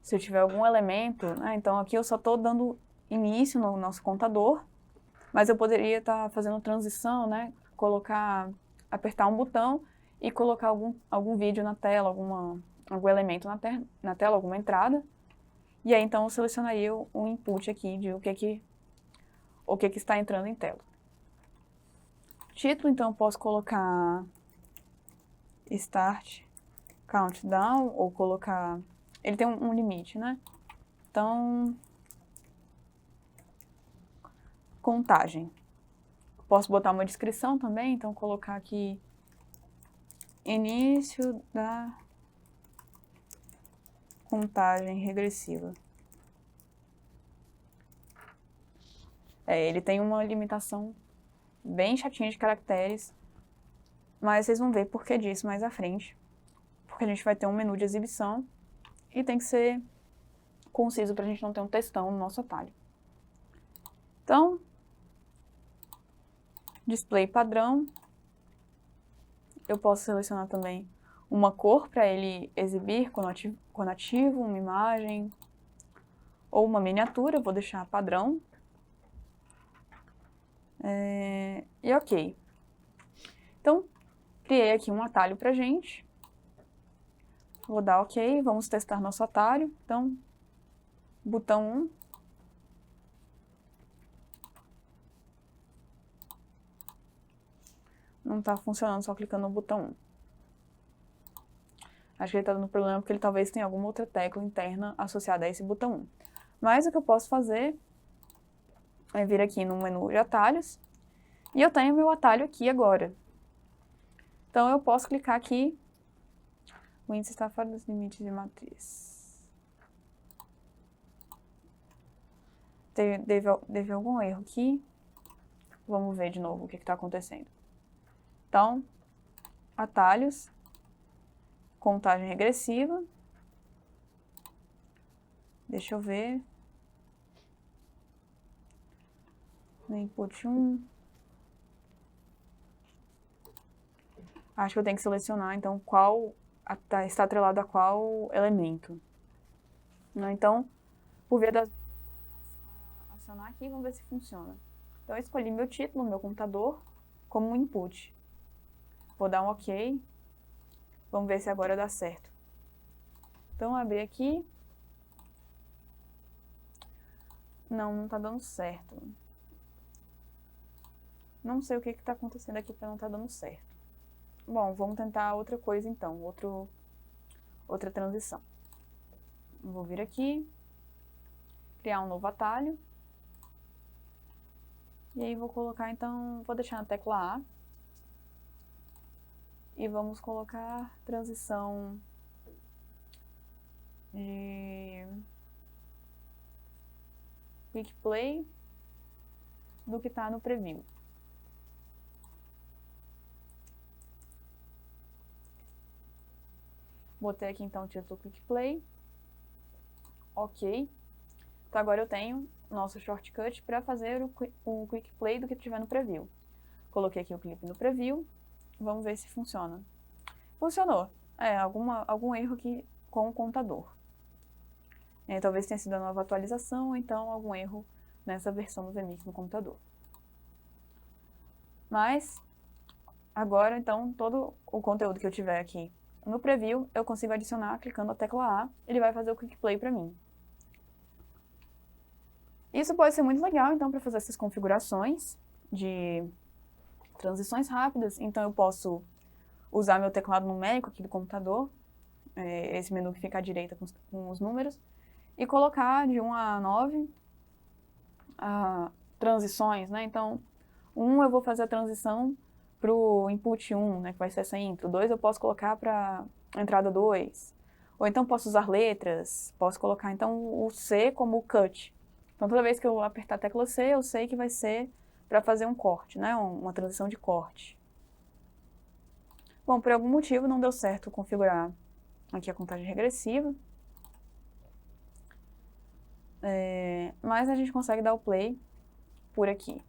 se eu tiver algum elemento, né, então aqui eu só estou dando início no nosso contador, mas eu poderia estar fazendo transição, né, apertar um botão e colocar algum vídeo na tela, algum elemento na tela, alguma entrada. E aí, então, eu selecionaria o input aqui de o que está entrando em tela. Título, então, eu posso colocar Start Countdown, ou colocar... Ele tem um limite, né? Então, contagem. Posso botar uma descrição também, então colocar aqui início da contagem regressiva. Ele tem uma limitação bem chatinha de caracteres, mas vocês vão ver por que disso mais à frente. Porque a gente vai ter um menu de exibição e tem que ser conciso para a gente não ter um textão no nosso atalho. Então, display padrão. Eu posso selecionar também uma cor para ele exibir quando ativo, uma imagem ou uma miniatura. Vou deixar padrão. E ok. Então, criei aqui um atalho pra gente. Vou dar ok, vamos testar nosso atalho. Então, botão 1. Não está funcionando só clicando no botão 1. Acho que ele está dando problema porque ele talvez tenha alguma outra tecla interna associada a esse botão 1. Mas o que eu posso fazer é vir aqui no menu de atalhos. E eu tenho meu atalho aqui agora. Então, eu posso clicar aqui. O índice está fora dos limites de matriz. Teve algum erro aqui. Vamos ver de novo o que está acontecendo. Então, atalhos, contagem regressiva. Deixa eu ver. No input 1. Acho que eu tenho que selecionar, então, qual está atrelado a qual elemento. Então, por via das... acionar aqui, vamos ver se funciona. Então, eu escolhi meu título, meu computador, como um input. Vou dar um ok. Vamos ver se agora dá certo. Então, abrir aqui. Não está dando certo. Não sei o que está acontecendo aqui para não estar dando certo. Bom, vamos tentar outra coisa então, outra transição. Vou vir aqui, criar um novo atalho. E aí vou colocar então, vou deixar na tecla A. E vamos colocar transição de Quick Play do que está no preview. Botei aqui então o título Quick Play. Ok. Então agora eu tenho nosso shortcut para fazer o Quick Play do que tiver no preview. Coloquei aqui o clipe no preview. Vamos ver se funciona. Funcionou. Algum erro aqui com o contador. Talvez tenha sido a nova atualização, ou então algum erro nessa versão do VMix no computador. Mas, agora, então, todo o conteúdo que eu tiver aqui no preview, eu consigo adicionar clicando a tecla A, ele vai fazer o Quick Play para mim. Isso pode ser muito legal, então, para fazer essas configurações de transições rápidas. Então, eu posso usar meu teclado numérico aqui do computador, esse menu que fica à direita com os números, e colocar de 1 a 9 transições, né? Então, 1 eu vou fazer a transição para o input 1, né, que vai ser essa intro. 2 eu posso colocar para a entrada 2. Ou então posso usar letras, posso colocar então o C como cut. Então toda vez que eu apertar a tecla C, eu sei que vai ser para fazer um corte, né, uma transição de corte. Bom, por algum motivo não deu certo configurar aqui a contagem regressiva. Mas a gente consegue dar o play por aqui.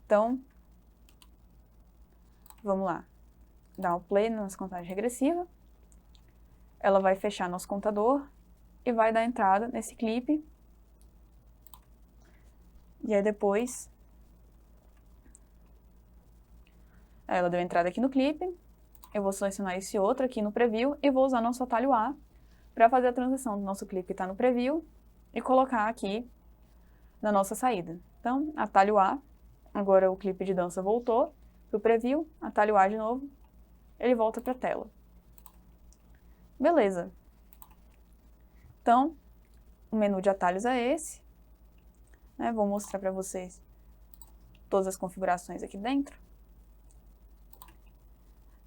Então, vamos lá. Dar o play na nossa contagem regressiva. Ela vai fechar nosso contador e vai dar entrada nesse clipe. E aí depois... ela deu entrada aqui no clipe. Eu vou selecionar esse outro aqui no preview e vou usar nosso atalho A para fazer a transição do nosso clipe que está no preview e colocar aqui na nossa saída. Então, atalho A, agora o clipe de dança voltou para o preview, atalho A de novo, ele volta para a tela. Beleza. Então, o menu de atalhos é esse. Né? Vou mostrar para vocês todas as configurações aqui dentro.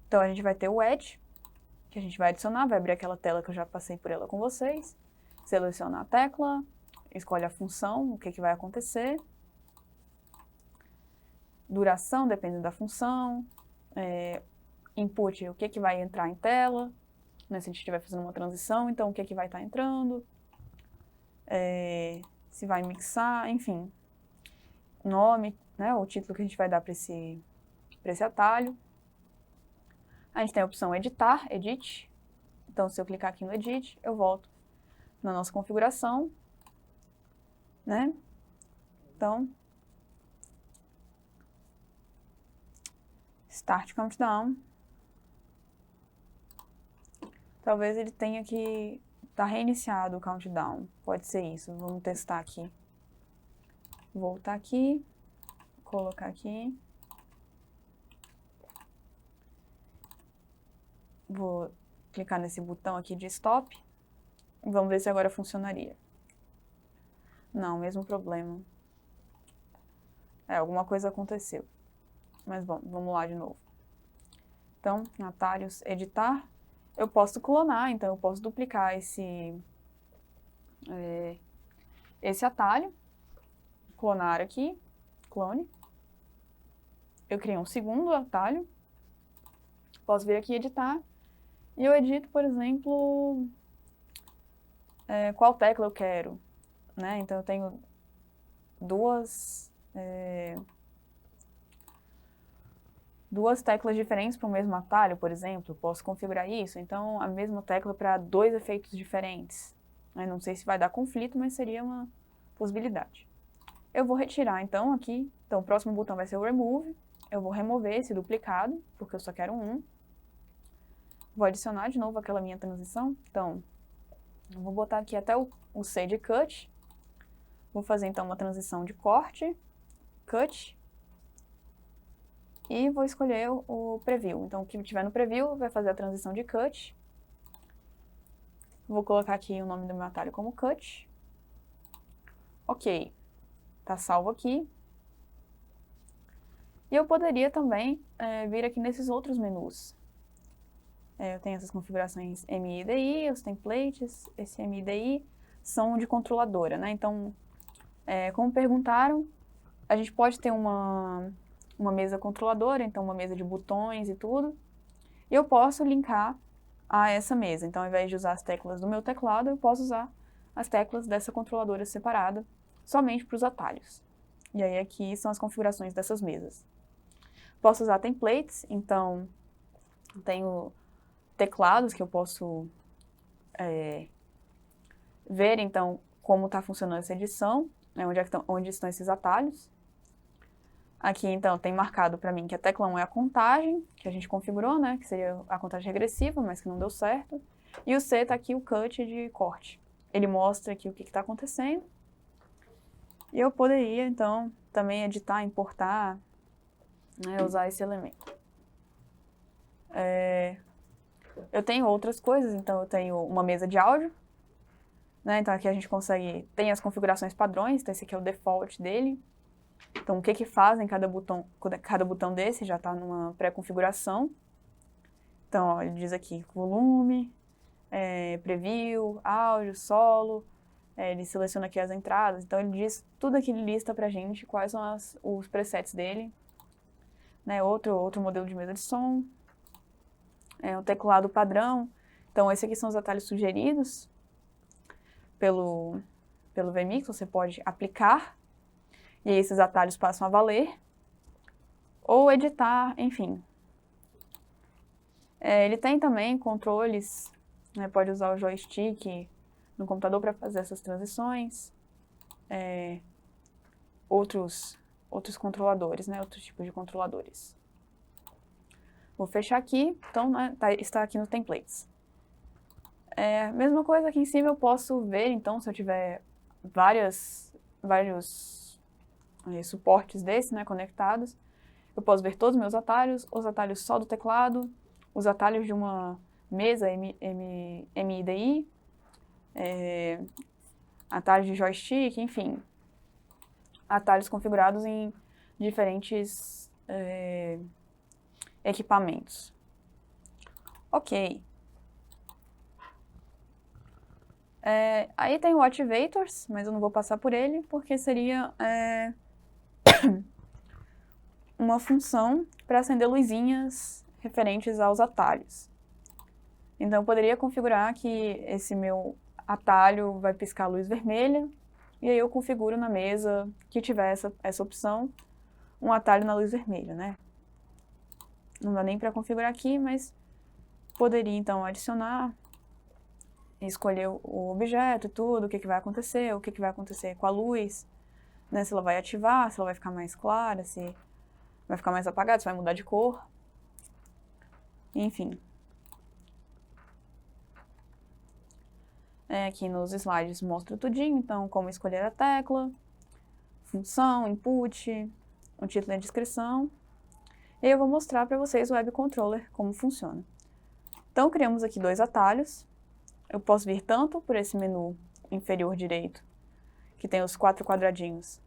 Então, a gente vai ter o Edge, que a gente vai adicionar, vai abrir aquela tela que eu já passei por ela com vocês. Seleciona a tecla, escolhe a função, o que vai acontecer. Duração, dependendo da função. Input, o que vai entrar em tela. Né, se a gente estiver fazendo uma transição, então o que vai estar entrando. Se vai mixar, enfim. Nome, né, o título que a gente vai dar para esse atalho. A gente tem a opção editar, edit. Então, se eu clicar aqui no edit, eu volto na nossa configuração, né? Então, start countdown. Talvez ele tenha que estar reiniciado o countdown. Pode ser isso. Vamos testar aqui. Voltar aqui, colocar aqui. Vou clicar nesse botão aqui de stop. Vamos ver se agora funcionaria. Não, mesmo problema. Alguma coisa aconteceu. Mas bom, vamos lá de novo. Então, atalhos, editar. Eu posso clonar, então eu posso duplicar esse atalho. Clonar aqui, clone. Eu criei um segundo atalho. Posso vir aqui e editar. E eu edito, por exemplo, qual tecla eu quero. Né? Então eu tenho duas teclas diferentes para o mesmo atalho, por exemplo. Posso configurar isso. Então, a mesma tecla para dois efeitos diferentes. Eu não sei se vai dar conflito, mas seria uma possibilidade. Eu vou retirar, então, aqui. Então, o próximo botão vai ser o Remove. Eu vou remover esse duplicado, porque eu só quero um. Vou adicionar de novo aquela minha transição. Então, eu vou botar aqui até o C de Cut. Vou fazer, então, uma transição de corte, Cut. E vou escolher o Preview. Então, o que tiver no Preview vai fazer a transição de Cut. Vou colocar aqui o nome do meu atalho como Cut. Ok. Tá salvo aqui. E eu poderia também vir aqui nesses outros menus. Eu tenho essas configurações MIDI, os templates, esse MIDI são de controladora, né? Então, como perguntaram, a gente pode ter uma mesa controladora, então uma mesa de botões e tudo, e eu posso linkar a essa mesa. Então, ao invés de usar as teclas do meu teclado, eu posso usar as teclas dessa controladora separada, somente para os atalhos. E aí aqui são as configurações dessas mesas. Posso usar templates, então tenho teclados que eu posso ver, então, como está funcionando essa edição, né, onde estão esses atalhos. Aqui, então, tem marcado para mim que a tecla 1 é a contagem, que a gente configurou, né, que seria a contagem regressiva, mas que não deu certo. E o C está aqui o cut de corte. Ele mostra aqui o que está acontecendo. E eu poderia, então, também editar, importar, né, usar esse elemento. Eu tenho outras coisas, então eu tenho uma mesa de áudio, né, então aqui a gente tem as configurações padrões, então esse aqui é o default dele. Então o que fazem cada botão desse já está numa pré-configuração. Então, ó, ele diz aqui volume, preview, áudio, solo, ele seleciona aqui as entradas, então ele diz tudo aqui, ele lista pra gente quais são os presets dele. Né, outro modelo de mesa de som, um teclado padrão. Então, esses aqui são os atalhos sugeridos pelo VMix, você pode aplicar, e aí esses atalhos passam a valer, ou editar, enfim. Ele tem também controles, né, pode usar o joystick no computador para fazer essas transições, outros controladores, né, outros tipos de controladores. Vou fechar aqui, então, né, está aqui no Templates. Mesma coisa aqui em cima, eu posso ver, então, se eu tiver vários suportes desses, né, conectados, eu posso ver todos os meus atalhos, os atalhos só do teclado, os atalhos de uma mesa MIDI, atalhos de joystick, enfim, atalhos configurados em diferentes equipamentos. Ok. Aí tem o Activators, mas eu não vou passar por ele, porque seria uma função para acender luzinhas referentes aos atalhos. Então, eu poderia configurar que esse meu atalho vai piscar a luz vermelha, e aí eu configuro na mesa que tiver essa opção, um atalho na luz vermelha, né? Não dá nem para configurar aqui, mas poderia então adicionar, escolher o objeto e tudo, o que vai acontecer, o que vai acontecer com a luz, né? Se ela vai ativar, se ela vai ficar mais clara, se vai ficar mais apagada, se vai mudar de cor. Enfim. Aqui nos slides mostra tudinho, então como escolher a tecla, função, input, o título e a descrição. E eu vou mostrar para vocês o Web Controller, como funciona. Então criamos aqui dois atalhos. Eu posso vir tanto por esse menu inferior direito, que tem os 4 quadradinhos,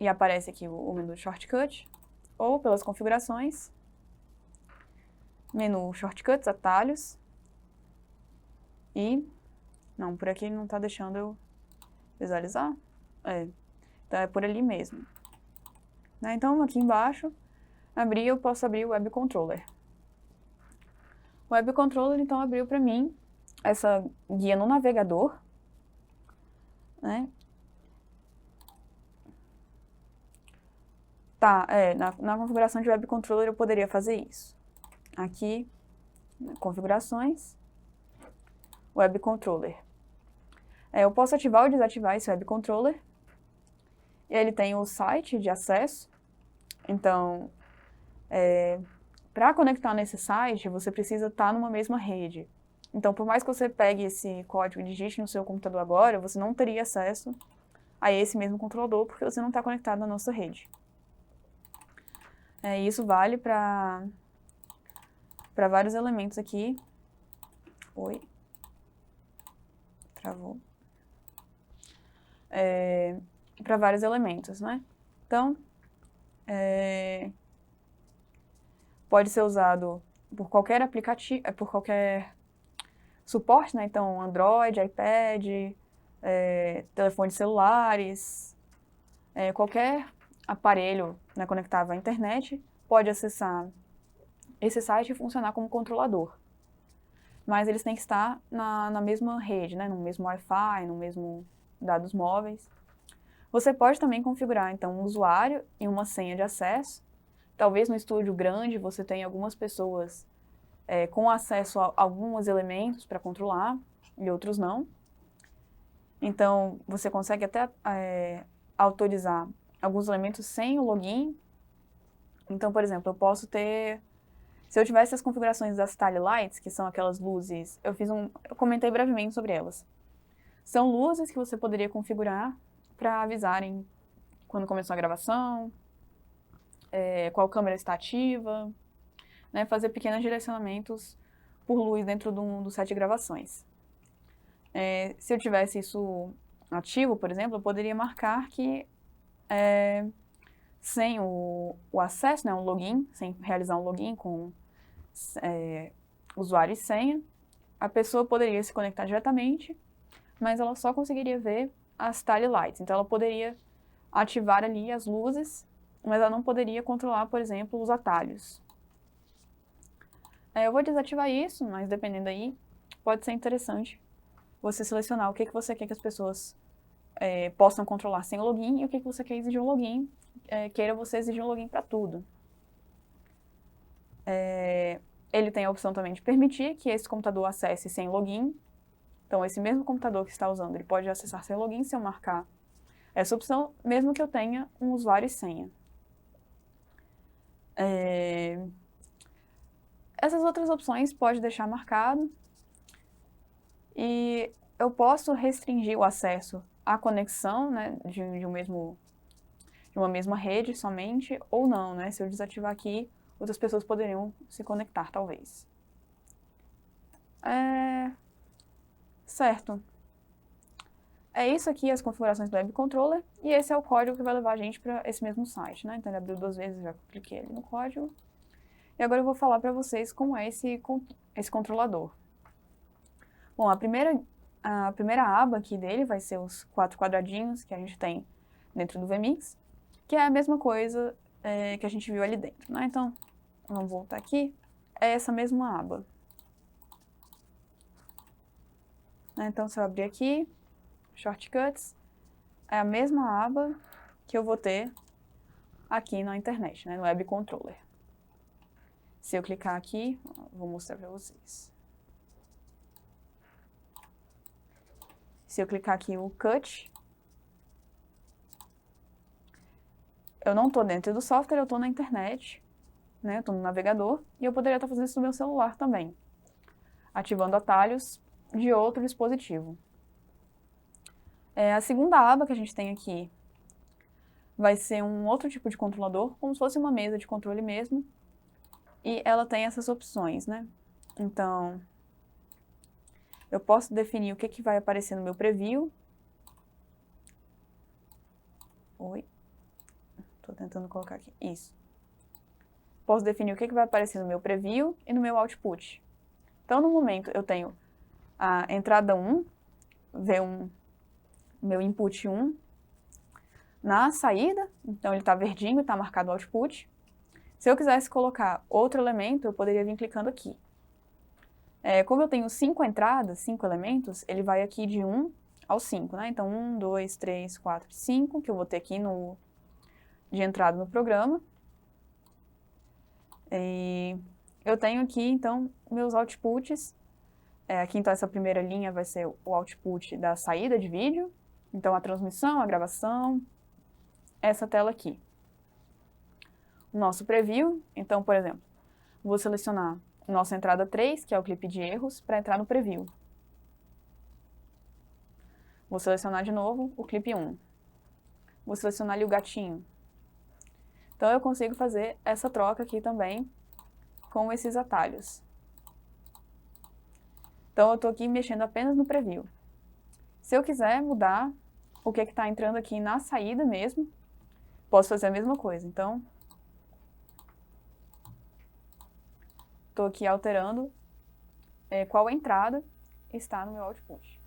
e aparece aqui o menu Shortcut, ou pelas configurações, menu Shortcuts, atalhos, e... Não, por aqui não está deixando eu visualizar. Então é por ali mesmo. Né? Então aqui embaixo, eu posso abrir o Web Controller. O Web Controller então abriu para mim essa guia no navegador, né? Tá, na configuração de Web Controller eu poderia fazer isso. Aqui, configurações, Web Controller. Eu posso ativar ou desativar esse Web Controller. Ele tem o site de acesso. Então, para conectar nesse site, você precisa estar numa mesma rede. Então, por mais que você pegue esse código e digite no seu computador agora, você não teria acesso a esse mesmo controlador, porque você não está conectado na nossa rede. Isso vale para vários elementos aqui. Oi. Travou. Para vários elementos, né? Então, pode ser usado por qualquer aplicativo, por qualquer suporte, né? Então, Android, iPad, telefones celulares, qualquer aparelho, né, conectável à internet pode acessar esse site e funcionar como controlador. Mas eles têm que estar na mesma rede, né? No mesmo Wi-Fi, no mesmo dados móveis. Você pode também configurar, então, um usuário e uma senha de acesso. Talvez no estúdio grande você tenha algumas pessoas com acesso a alguns elementos para controlar e outros não. Então, você consegue até autorizar alguns elementos sem o login. Então, por exemplo, eu posso ter... Se eu tivesse as configurações das Tile Lights, que são aquelas luzes... Eu comentei brevemente sobre elas. São luzes que você poderia configurar para avisarem quando começou a gravação, qual câmera está ativa, né, fazer pequenos direcionamentos por luz dentro do set de gravações. Se eu tivesse isso ativo, por exemplo, eu poderia marcar que sem o acesso, né, um login, sem realizar um login com usuário e senha, a pessoa poderia se conectar diretamente, mas ela só conseguiria ver as Tile Lights. Então ela poderia ativar ali as luzes, mas ela não poderia controlar, por exemplo, os atalhos. Eu vou desativar isso, mas dependendo aí, pode ser interessante você selecionar o que você quer que as pessoas possam controlar sem o login e o que você quer exigir um login, queira você exigir um login para tudo. Ele tem a opção também de permitir que esse computador acesse sem login. Então, esse mesmo computador que está usando, ele pode acessar sem login se eu marcar essa opção, mesmo que eu tenha um usuário e senha. Essas outras opções pode deixar marcado. E eu posso restringir o acesso à conexão, né, de uma mesma rede somente, ou não, né? Se eu desativar aqui, outras pessoas poderiam se conectar, talvez. Certo. É isso aqui, as configurações do Web Controller, e esse é o código que vai levar a gente para esse mesmo site, né? Então ele abriu 2 vezes, já cliquei ali no código. E agora eu vou falar para vocês como é esse controlador. Bom, a primeira aba aqui dele vai ser os 4 quadradinhos que a gente tem dentro do Vmix, que é a mesma coisa que a gente viu ali dentro, né? Então, vamos voltar aqui. É essa mesma aba. Então, se eu abrir aqui, Shortcuts, é a mesma aba que eu vou ter aqui na internet, né, no Web Controller. Se eu clicar aqui, vou mostrar para vocês. Se eu clicar aqui o Cut, eu não estou dentro do software, eu estou na internet, né, eu estou no navegador, e eu poderia estar fazendo isso no meu celular também, ativando atalhos de outro dispositivo. A segunda aba que a gente tem aqui vai ser um outro tipo de controlador, como se fosse uma mesa de controle mesmo, e ela tem essas opções, né? Então, eu posso definir o que vai aparecer no meu preview. Oi. Estou tentando colocar aqui. Isso. Posso definir o que vai aparecer no meu preview e no meu output. Então, no momento, eu tenho a entrada 1, V1, meu input 1. Na saída, então ele está verdinho, está marcado o output. Se eu quisesse colocar outro elemento, eu poderia vir clicando aqui. Como eu tenho 5 entradas, 5 elementos, ele vai aqui de 1 ao 5, né? Então, 1, 2, 3, 4, 5, que eu vou ter aqui de entrada no programa. E eu tenho aqui, então, meus outputs. Aqui, então, essa primeira linha vai ser o output da saída de vídeo. Então, a transmissão, a gravação, essa tela aqui. O nosso preview, então, por exemplo, vou selecionar nossa entrada 3, que é o clipe de erros, para entrar no preview. Vou selecionar de novo o clipe 1. Vou selecionar ali o gatinho. Então, eu consigo fazer essa troca aqui também com esses atalhos. Então, eu estou aqui mexendo apenas no preview. Se eu quiser mudar o que está entrando aqui na saída mesmo, posso fazer a mesma coisa. Então, estou aqui alterando qual entrada está no meu output.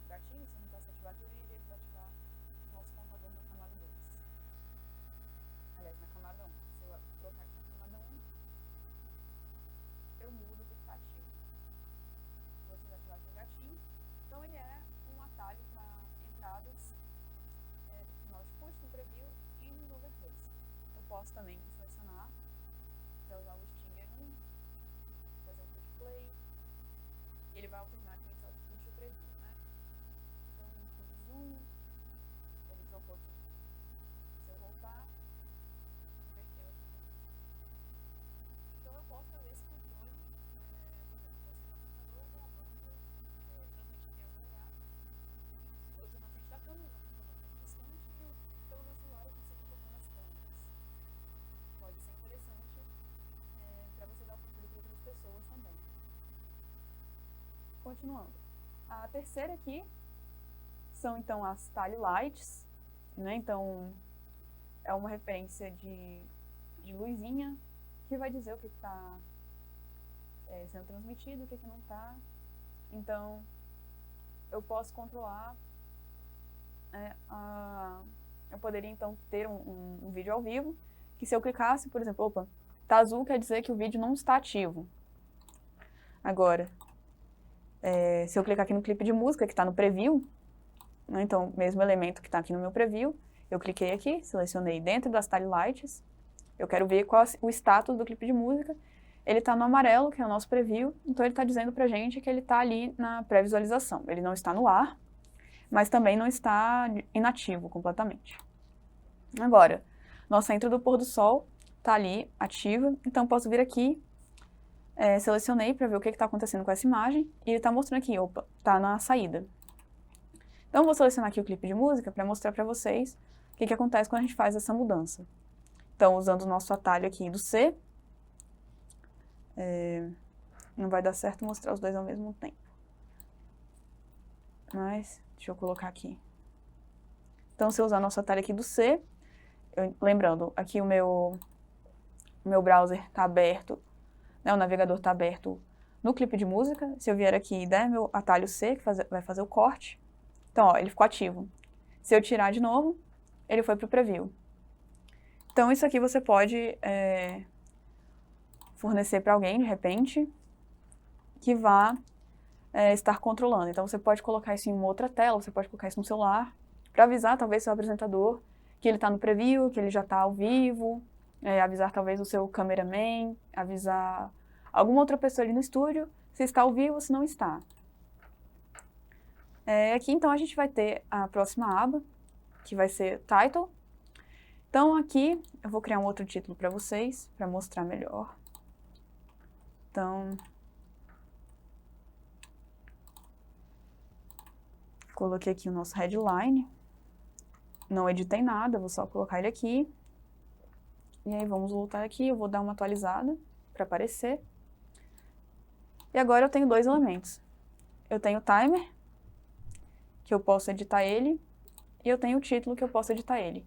Gatinho, se eu não posso ativar aqui, eu iria desativar o nosso contador na camada 2. Aliás, na camada 1. Se eu trocar aqui na camada 1, eu mudo o que está ativo. Vou desativar aqui o gatinho. Então, ele é um atalho para entradas no output, no preview e no overlays. Eu posso também selecionar para usar o Stinger 1, fazer um quick play, e ele vai alternar aqui entre o output e o preview, né? Então, zoom, ele trocou aqui. Se eu voltar, inverteu aqui. Então, eu posso fazer esse controle, por exemplo, você no computador, gravando, transmitindo em algum lugar. Eu estou na frente da câmera, no computador mais distante, e pelo meu celular eu consigo trocar as câmeras. Pode ser interessante para você dar o controle para outras pessoas também. Continuando. A terceira aqui são, então, as tile lights, né? Então, é uma referência de luzinha que vai dizer o que está sendo transmitido, o que não está. Então, eu posso controlar. Eu poderia, então, ter um vídeo ao vivo, que se eu clicasse, por exemplo, opa, tá azul, quer dizer que o vídeo não está ativo. Agora, se eu clicar aqui no clipe de música, que está no preview, né, então, mesmo elemento que está aqui no meu preview, eu cliquei aqui, selecionei dentro das tile lights, eu quero ver qual é o status do clipe de música, ele está no amarelo, que é o nosso preview, então ele está dizendo para a gente que ele está ali na pré-visualização. Ele não está no ar, mas também não está inativo completamente. Agora, nossa entrada do pôr do sol está ali ativa, então posso vir aqui, selecionei para ver o que está acontecendo com essa imagem, e ele está mostrando aqui, opa, está na saída. Então, vou selecionar aqui o clipe de música para mostrar para vocês o que acontece quando a gente faz essa mudança. Então, usando o nosso atalho aqui do C, não vai dar certo mostrar os dois ao mesmo tempo. Mas, deixa eu colocar aqui. Então, se eu usar nosso atalho aqui do C, lembrando, aqui o meu browser está aberto, né, o navegador está aberto no clipe de música. Se eu vier aqui e der meu atalho C, que vai fazer o corte, então, ó, ele ficou ativo. Se eu tirar de novo, ele foi para o preview. Então, isso aqui você pode fornecer para alguém, de repente, que vá estar controlando. Então, você pode colocar isso em uma outra tela, você pode colocar isso no celular, para avisar, talvez, seu apresentador que ele está no preview, que ele já está ao vivo, avisar, talvez, o seu cameraman, avisar alguma outra pessoa ali no estúdio se está ao vivo ou se não está. Aqui, então, a gente vai ter a próxima aba, que vai ser Title. Então, aqui, eu vou criar um outro título para vocês, para mostrar melhor. Então, coloquei aqui o nosso headline. Não editei nada, vou só colocar ele aqui. E aí, vamos voltar aqui, eu vou dar uma atualizada para aparecer. E agora eu tenho dois elementos. Eu tenho o timer, que eu posso editar ele, e eu tenho o título, que eu posso editar ele.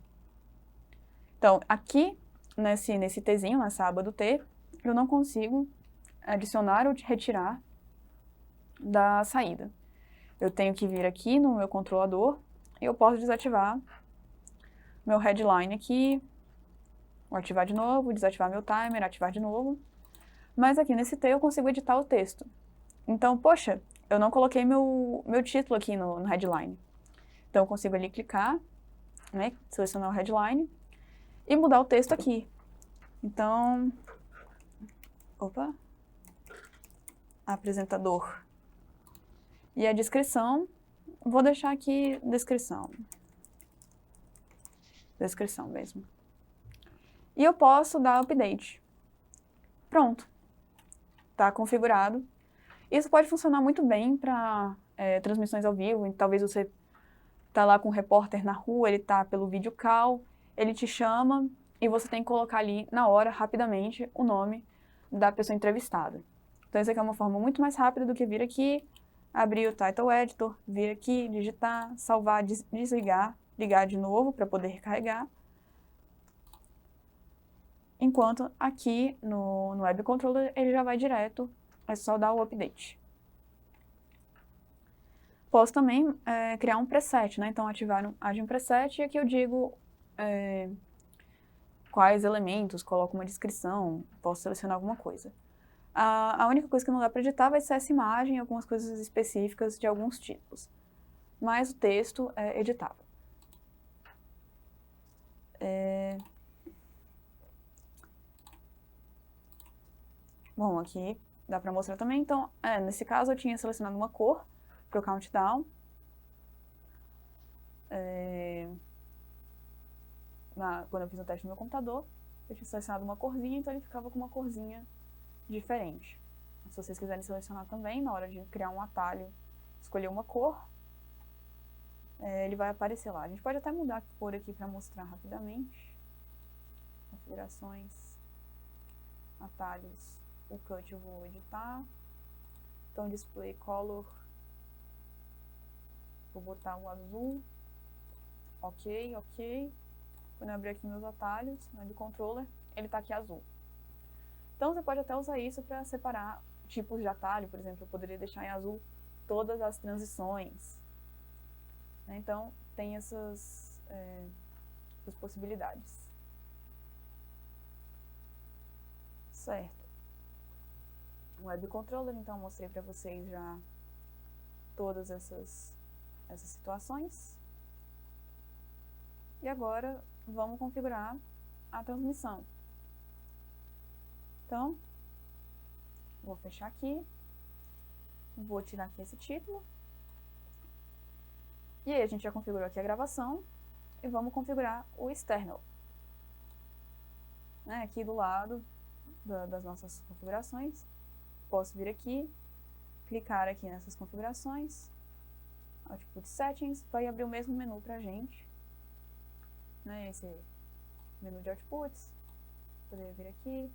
Então, aqui, nesse Tzinho, nessa aba do T, eu não consigo adicionar ou retirar da saída. Eu tenho que vir aqui no meu controlador e eu posso desativar meu headline aqui, ou ativar de novo, desativar meu timer, ativar de novo. Mas aqui nesse T eu consigo editar o texto. Então, poxa, eu não coloquei meu título aqui no headline. Então, eu consigo ali clicar, né, selecionar o headline e mudar o texto aqui. Então, opa, apresentador. E a descrição, vou deixar aqui descrição. Descrição mesmo. E eu posso dar update. Pronto. Está configurado. Isso pode funcionar muito bem para transmissões ao vivo. Então, talvez você está lá com um repórter na rua, ele está pelo video call, ele te chama e você tem que colocar ali na hora, rapidamente, o nome da pessoa entrevistada. Então, isso aqui é uma forma muito mais rápida do que vir aqui, abrir o Title Editor, vir aqui, digitar, salvar, desligar, ligar de novo para poder recarregar. Enquanto aqui no Web Controller ele já vai direto, é só dar o update. Posso também criar um preset, né? Então ativar um preset e aqui eu digo quais elementos, coloco uma descrição, posso selecionar alguma coisa. A única coisa que não dá para editar vai ser essa imagem e algumas coisas específicas de alguns tipos. Mas o texto é editável. Bom, aqui dá para mostrar também. Então, nesse caso eu tinha selecionado uma cor para o countdown. Quando eu fiz o teste no meu computador, eu tinha selecionado uma corzinha, então ele ficava com uma corzinha diferente. Se vocês quiserem selecionar também, na hora de criar um atalho, escolher uma cor, ele vai aparecer lá. A gente pode até mudar a cor aqui para mostrar rapidamente. Configurações, atalhos, o cut eu vou editar. Então, display color, vou botar o azul. Ok. Quando eu abrir aqui meus atalhos, do controller, ele está aqui azul. Então, você pode até usar isso para separar tipos de atalho. Por exemplo, eu poderia deixar em azul todas as transições. Então, tem essas possibilidades. Certo. O Web Controller, então, eu mostrei para vocês já todas essas situações. E agora, vamos configurar a transmissão. Então, Vou fechar aqui. Vou tirar aqui esse título. E aí a gente já configurou aqui a gravação. E vamos configurar o external. Né, aqui do lado das nossas configurações. Posso vir aqui, clicar aqui nessas configurações. Output Settings, vai abrir o mesmo menu pra gente. Né, esse menu de outputs. Poderia vir aqui,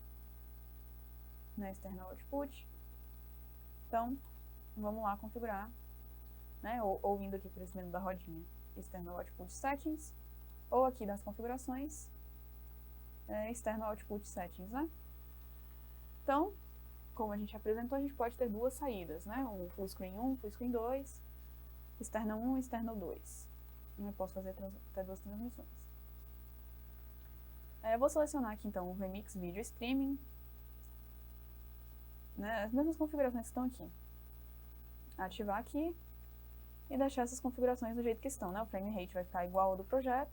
na External Output. Então, vamos lá configurar, né, ou vindo aqui por esse menu da rodinha, External Output Settings, ou aqui nas configurações, External Output Settings, né? Então, como a gente apresentou, a gente pode ter duas saídas, né? Um Full Screen 1, Full Screen 2, External 1 e External 2. Eu posso fazer até duas transmissões. Eu vou selecionar aqui, então, o VMix Video Streaming, né? As mesmas configurações que estão aqui. Ativar aqui e deixar essas configurações do jeito que estão, né? O frame rate vai ficar igual ao do projeto.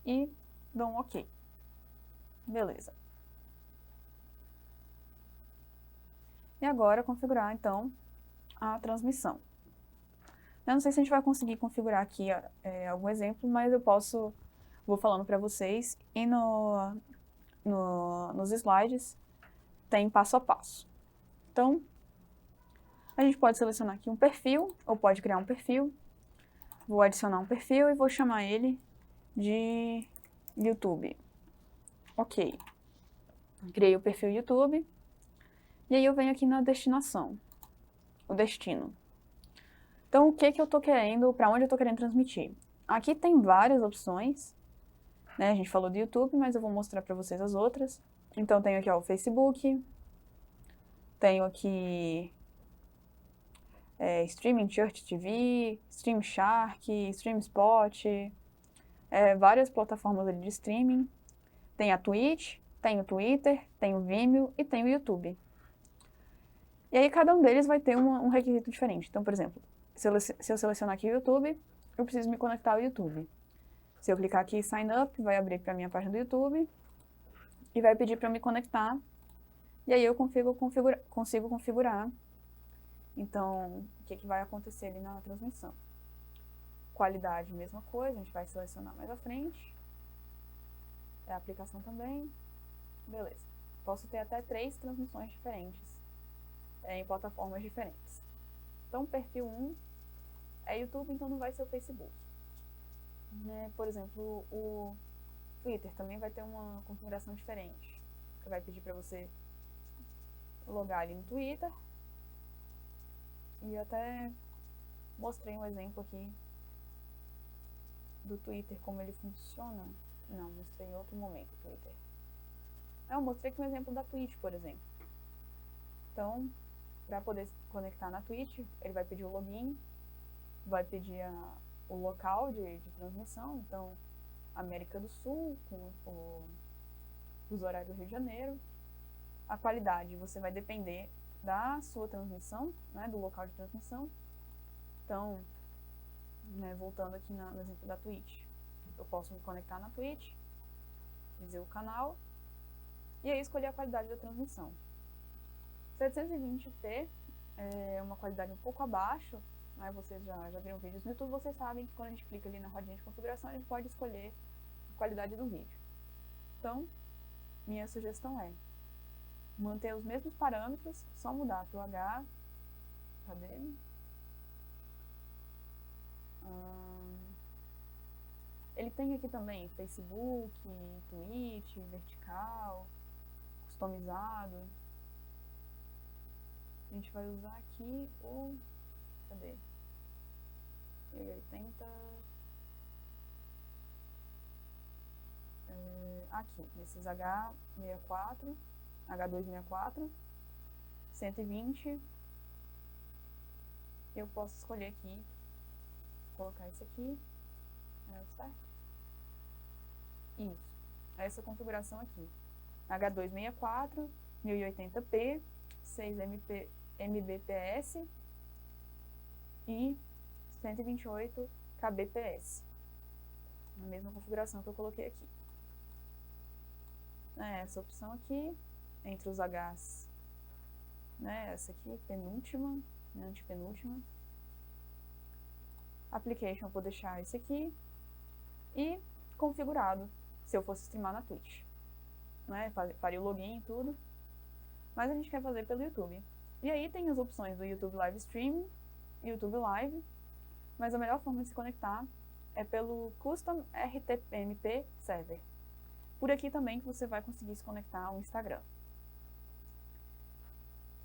E dou um OK. Beleza. E agora configurar, então, a transmissão. Eu não sei se a gente vai conseguir configurar aqui algum exemplo, mas eu vou falando para vocês, e nos slides tem passo a passo. Então, a gente pode selecionar aqui um perfil, ou pode criar um perfil. Vou adicionar um perfil e vou chamar ele de YouTube. Ok. Criei o perfil YouTube. E aí eu venho aqui na destinação, o destino. Então, o que eu tô querendo, para onde eu tô querendo transmitir? Aqui tem várias opções, né? A gente falou do YouTube, mas eu vou mostrar para vocês as outras. Então, tenho aqui ó, o Facebook, tenho aqui Streaming Church TV, Stream Shark, Stream Spot, várias plataformas ali de streaming. Tem a Twitch, tem o Twitter, tem o Vimeo e tem o YouTube. E aí cada um deles vai ter um requisito diferente. Então, por exemplo, se eu selecionar aqui o YouTube, eu preciso me conectar ao YouTube. Se eu clicar aqui em Sign Up, vai abrir para a minha página do YouTube e vai pedir para eu me conectar. E aí eu consigo configurar. Então, o que vai acontecer ali na transmissão. Qualidade, mesma coisa, a gente vai selecionar mais à frente. A aplicação também. Beleza. Posso ter até 3 transmissões diferentes em plataformas diferentes. Então, perfil 1 é YouTube, então não vai ser o Facebook. Por exemplo, o Twitter também vai ter uma configuração diferente, que vai pedir para você logar ali no Twitter. E eu até mostrei um exemplo aqui do Twitter, como ele funciona. Não, mostrei em outro momento o Twitter. Eu mostrei aqui um exemplo da Twitch, por exemplo. Então, para poder se conectar na Twitch, ele vai pedir o login, vai pedir o local de transmissão, então, América do Sul, com os horários do Rio de Janeiro. A qualidade, você vai depender da sua transmissão, né, do local de transmissão. Então, voltando aqui no exemplo da Twitch, eu posso me conectar na Twitch, dizer o canal, e aí escolher a qualidade da transmissão. 720p é uma qualidade um pouco abaixo, né? Vocês já viram vídeos no YouTube, vocês sabem que quando a gente clica ali na rodinha de configuração, a gente pode escolher a qualidade do vídeo. Então, minha sugestão é manter os mesmos parâmetros, só mudar para o H, cadê? Ele tem aqui também Facebook, Twitch, vertical, customizado. A gente vai usar aqui o... cadê? 1080... aqui, nesses H64, H264, 120. Eu posso escolher aqui, colocar esse aqui, certo? Isso, essa configuração aqui. H264, 1080p, 6 Mbps e 128 kbps. A mesma configuração que eu coloquei aqui. Essa opção aqui, entre os Hs né? Essa aqui, penúltima, né? Antepenúltima. Application, eu vou deixar esse aqui. E configurado, se eu fosse streamar na Twitch, né? Faria o login e tudo. Mas a gente quer fazer pelo YouTube. E aí tem as opções do YouTube Live Streaming, YouTube Live, mas a melhor forma de se conectar é pelo Custom RTMP Server. Por aqui também que você vai conseguir se conectar ao Instagram.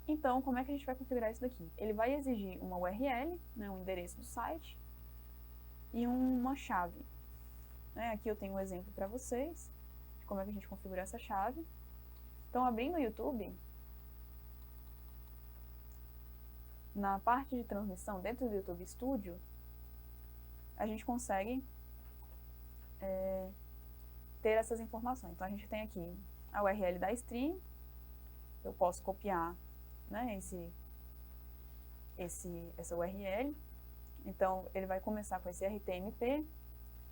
Então, como é que a gente vai configurar isso daqui? Ele vai exigir uma URL, né, um endereço do site, e uma chave. Né? Aqui eu tenho um exemplo para vocês, de como é que a gente configura essa chave. Então, abrindo o YouTube, na parte de transmissão dentro do YouTube Studio, a gente consegue ter essas informações. Então, a gente tem aqui a URL da stream, eu posso copiar, né, essa URL. Então, ele vai começar com esse RTMP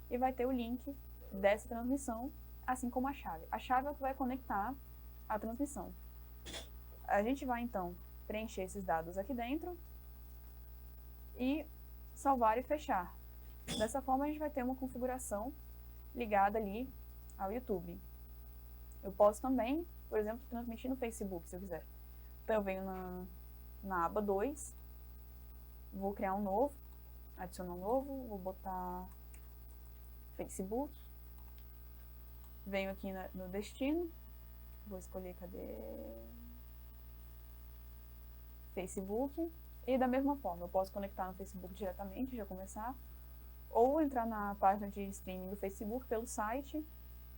e vai ter o link dessa transmissão, assim como a chave. A chave é o que vai conectar a transmissão. A gente vai, então, preencher esses dados aqui dentro e salvar e fechar. Dessa forma, a gente vai ter uma configuração ligada ali ao YouTube. Eu posso também, por exemplo, transmitir no Facebook, se eu quiser. Então, eu venho na aba 2, vou criar um novo, adicionar um novo, vou botar Facebook, venho aqui no destino, vou escolher, cadê? Facebook, e da mesma forma, eu posso conectar no Facebook diretamente, já começar, ou entrar na página de streaming do Facebook pelo site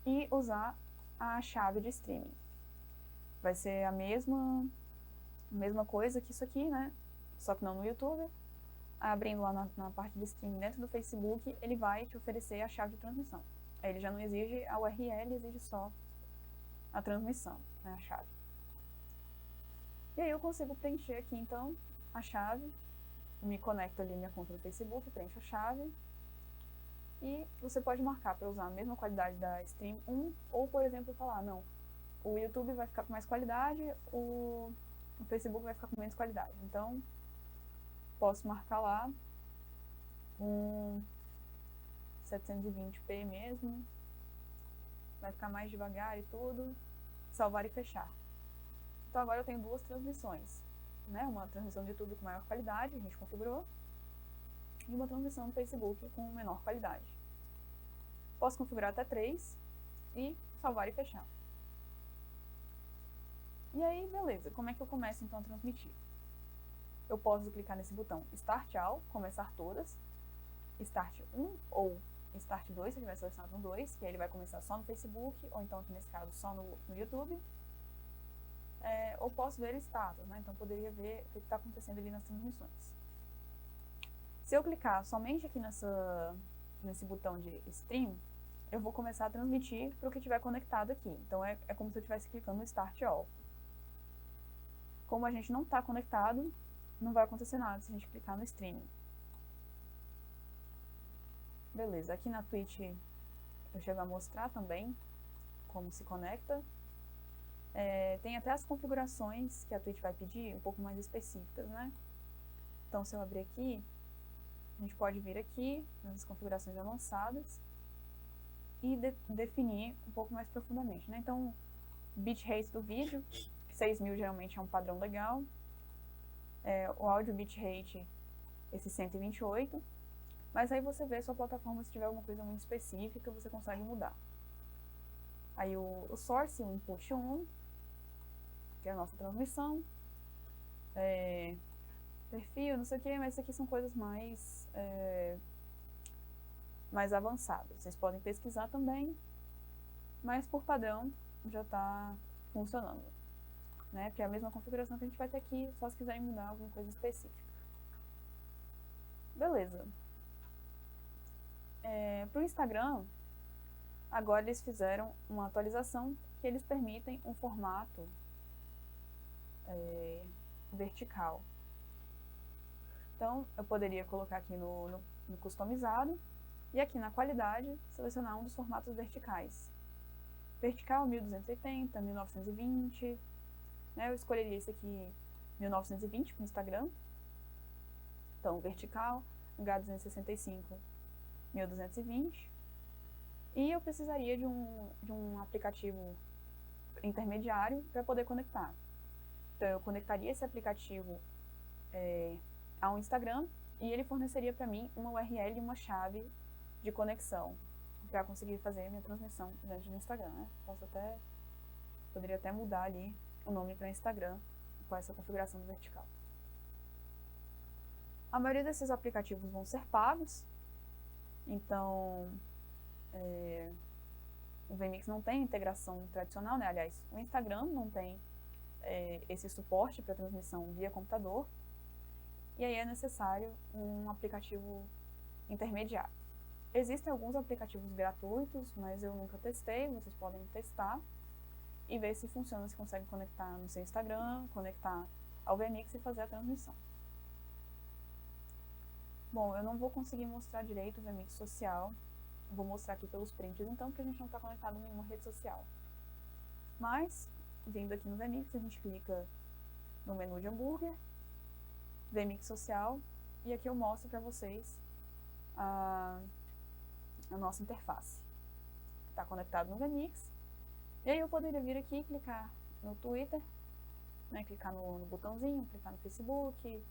e usar a chave de streaming. Vai ser a mesma coisa que isso aqui, né? Só que não no YouTube. Abrindo lá na parte de streaming dentro do Facebook, ele vai te oferecer a chave de transmissão. Aí ele já não exige a URL, exige só a transmissão, né? A chave. E aí eu consigo preencher aqui, então, a chave, me conecto ali minha conta do Facebook, preencho a chave, e você pode marcar para usar a mesma qualidade da Stream 1, ou, por exemplo, falar, não, o YouTube vai ficar com mais qualidade, o Facebook vai ficar com menos qualidade. Então, posso marcar lá um 720p mesmo, vai ficar mais devagar e tudo, salvar e fechar. Então, agora eu tenho duas transmissões, né? Uma transmissão de YouTube com maior qualidade, a gente configurou, e uma transmissão do Facebook com menor qualidade. Posso configurar até 3 e salvar e fechar. E aí, beleza, como é que eu começo então a transmitir? Eu posso clicar nesse botão Start All, começar todas, Start 1 ou Start 2, se eu tiver selecionado no 2, que aí ele vai começar só no Facebook, ou então aqui nesse caso só no YouTube. Ou posso ver status, né? Então poderia ver o que está acontecendo ali nas transmissões. Se eu clicar somente aqui nesse botão de Stream, eu vou começar a transmitir para o que estiver conectado aqui. Então é como se eu estivesse clicando no Start All. Como a gente não está conectado, não vai acontecer nada se a gente clicar no Streaming. Beleza, aqui na Twitch eu chego a mostrar também como se conecta. Tem até as configurações que a Twitch vai pedir, um pouco mais específicas, né? Então, se eu abrir aqui, a gente pode vir aqui nas configurações avançadas e definir um pouco mais profundamente, né? Então, bitrate do vídeo, 6.000 geralmente é um padrão legal. O áudio bitrate, esse 128. Mas aí você vê sua plataforma, se tiver alguma coisa muito específica, você consegue mudar. Aí o source, o input 1, que é a nossa transmissão. Perfil, não sei o que, mas isso aqui são coisas mais avançadas. Vocês podem pesquisar também, mas por padrão já está funcionando, né? Porque é a mesma configuração que a gente vai ter aqui, só se quiserem mudar alguma coisa específica. Beleza. Para o Instagram, agora eles fizeram uma atualização que eles permitem um formato vertical. Então, eu poderia colocar aqui no customizado e aqui na qualidade selecionar um dos formatos verticais. Vertical 1280, 1920, né? Eu escolheria esse aqui 1920 para o Instagram. Então, vertical, H265, 1220. E eu precisaria de um aplicativo intermediário para poder conectar. Então, eu conectaria esse aplicativo ao Instagram e ele forneceria para mim uma URL e uma chave de conexão para conseguir fazer minha transmissão dentro do Instagram, né? Poderia até mudar ali o nome para Instagram com essa configuração do vertical. A maioria desses aplicativos vão ser pagos, então o Vmix não tem integração tradicional, né? Aliás, o Instagram não tem esse suporte para transmissão via computador, e aí é necessário um aplicativo intermediário. Existem alguns aplicativos gratuitos, mas eu nunca testei, vocês podem testar e ver se funciona, se consegue conectar no seu Instagram, conectar ao Vmix e fazer a transmissão. Bom, eu não vou conseguir mostrar direito o Vmix social, vou mostrar aqui pelos prints então, porque a gente não está conectado em nenhuma rede social. Mas, vindo aqui no Vmix, a gente clica no menu de hambúrguer, Vmix social, e aqui eu mostro para vocês a nossa interface. Está conectado no Vmix, e aí eu poderia vir aqui e clicar no Twitter, né, clicar no botãozinho, clicar no Facebook,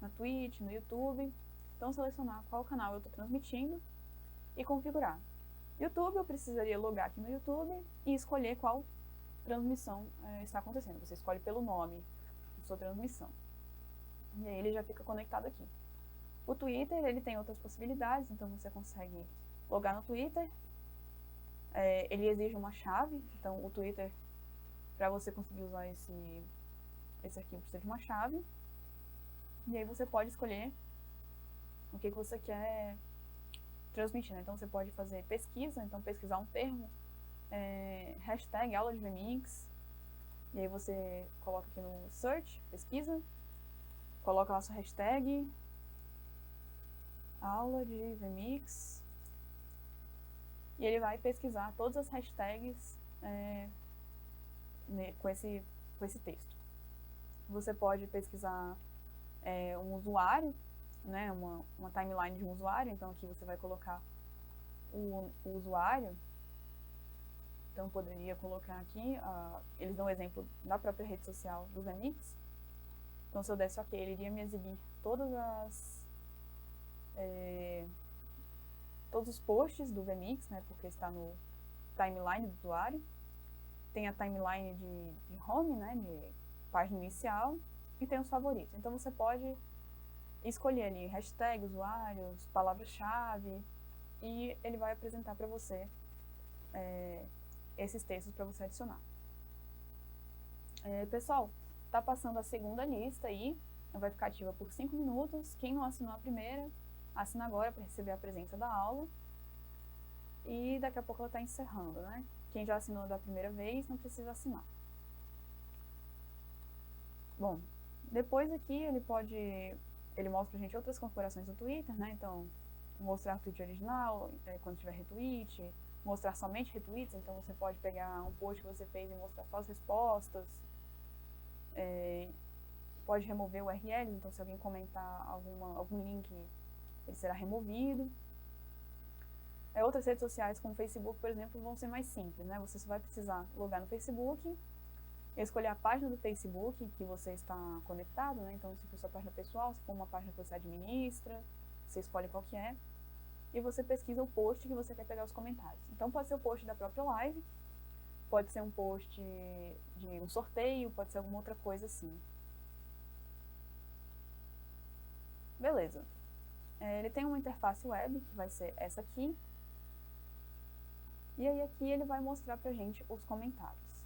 na Twitch, no YouTube, então selecionar qual canal eu estou transmitindo e configurar. YouTube, eu precisaria logar aqui no YouTube e escolher qual transmissão está acontecendo. Você escolhe pelo nome da sua transmissão. E aí ele já fica conectado aqui. O Twitter, ele tem outras possibilidades, então você consegue logar no Twitter. Ele exige uma chave, então o Twitter, para você conseguir usar esse arquivo, precisa de uma chave. E aí você pode escolher o que você quer transmitir, né? Então você pode fazer pesquisa, então pesquisar um termo, hashtag aula de Vmix, e aí você coloca aqui no search, pesquisa, coloca lá sua hashtag aula de Vmix, e ele vai pesquisar todas as hashtags com esse texto. Você pode pesquisar um usuário, né, uma timeline de um usuário, então aqui você vai colocar o usuário. Então, poderia colocar aqui, eles dão o exemplo da própria rede social do Vmix. Então, se eu desse OK, ele iria me exibir todos os posts do Vmix, né, porque está no timeline do usuário. Tem a timeline de home, né, de página inicial, e tem os favoritos. Então, você pode escolher ali hashtag, usuários, palavra-chave, e ele vai apresentar para você esses textos para você adicionar. Pessoal, tá passando a segunda lista aí, vai ficar ativa por 5 minutos. Quem não assinou a primeira, assina agora para receber a presença da aula. E daqui a pouco ela está encerrando, né? Quem já assinou da primeira vez não precisa assinar. Bom, depois aqui ele mostra pra gente outras configurações do Twitter, né? Então, mostrar o tweet original, quando tiver retweet, mostrar somente retweets, então você pode pegar um post que você fez e mostrar só as respostas. Pode remover URLs, então se alguém comentar algum link, ele será removido. Outras redes sociais, como o Facebook, por exemplo, vão ser mais simples, né? Você só vai precisar logar no Facebook, escolher a página do Facebook que você está conectado, né? Então, se for sua página pessoal, se for uma página que você administra, você escolhe qual que é, e você pesquisa o post que você quer pegar os comentários. Então, pode ser o post da própria live, pode ser um post de um sorteio, pode ser alguma outra coisa assim. Beleza. Ele tem uma interface web, que vai ser essa aqui, e aí aqui ele vai mostrar pra gente os comentários.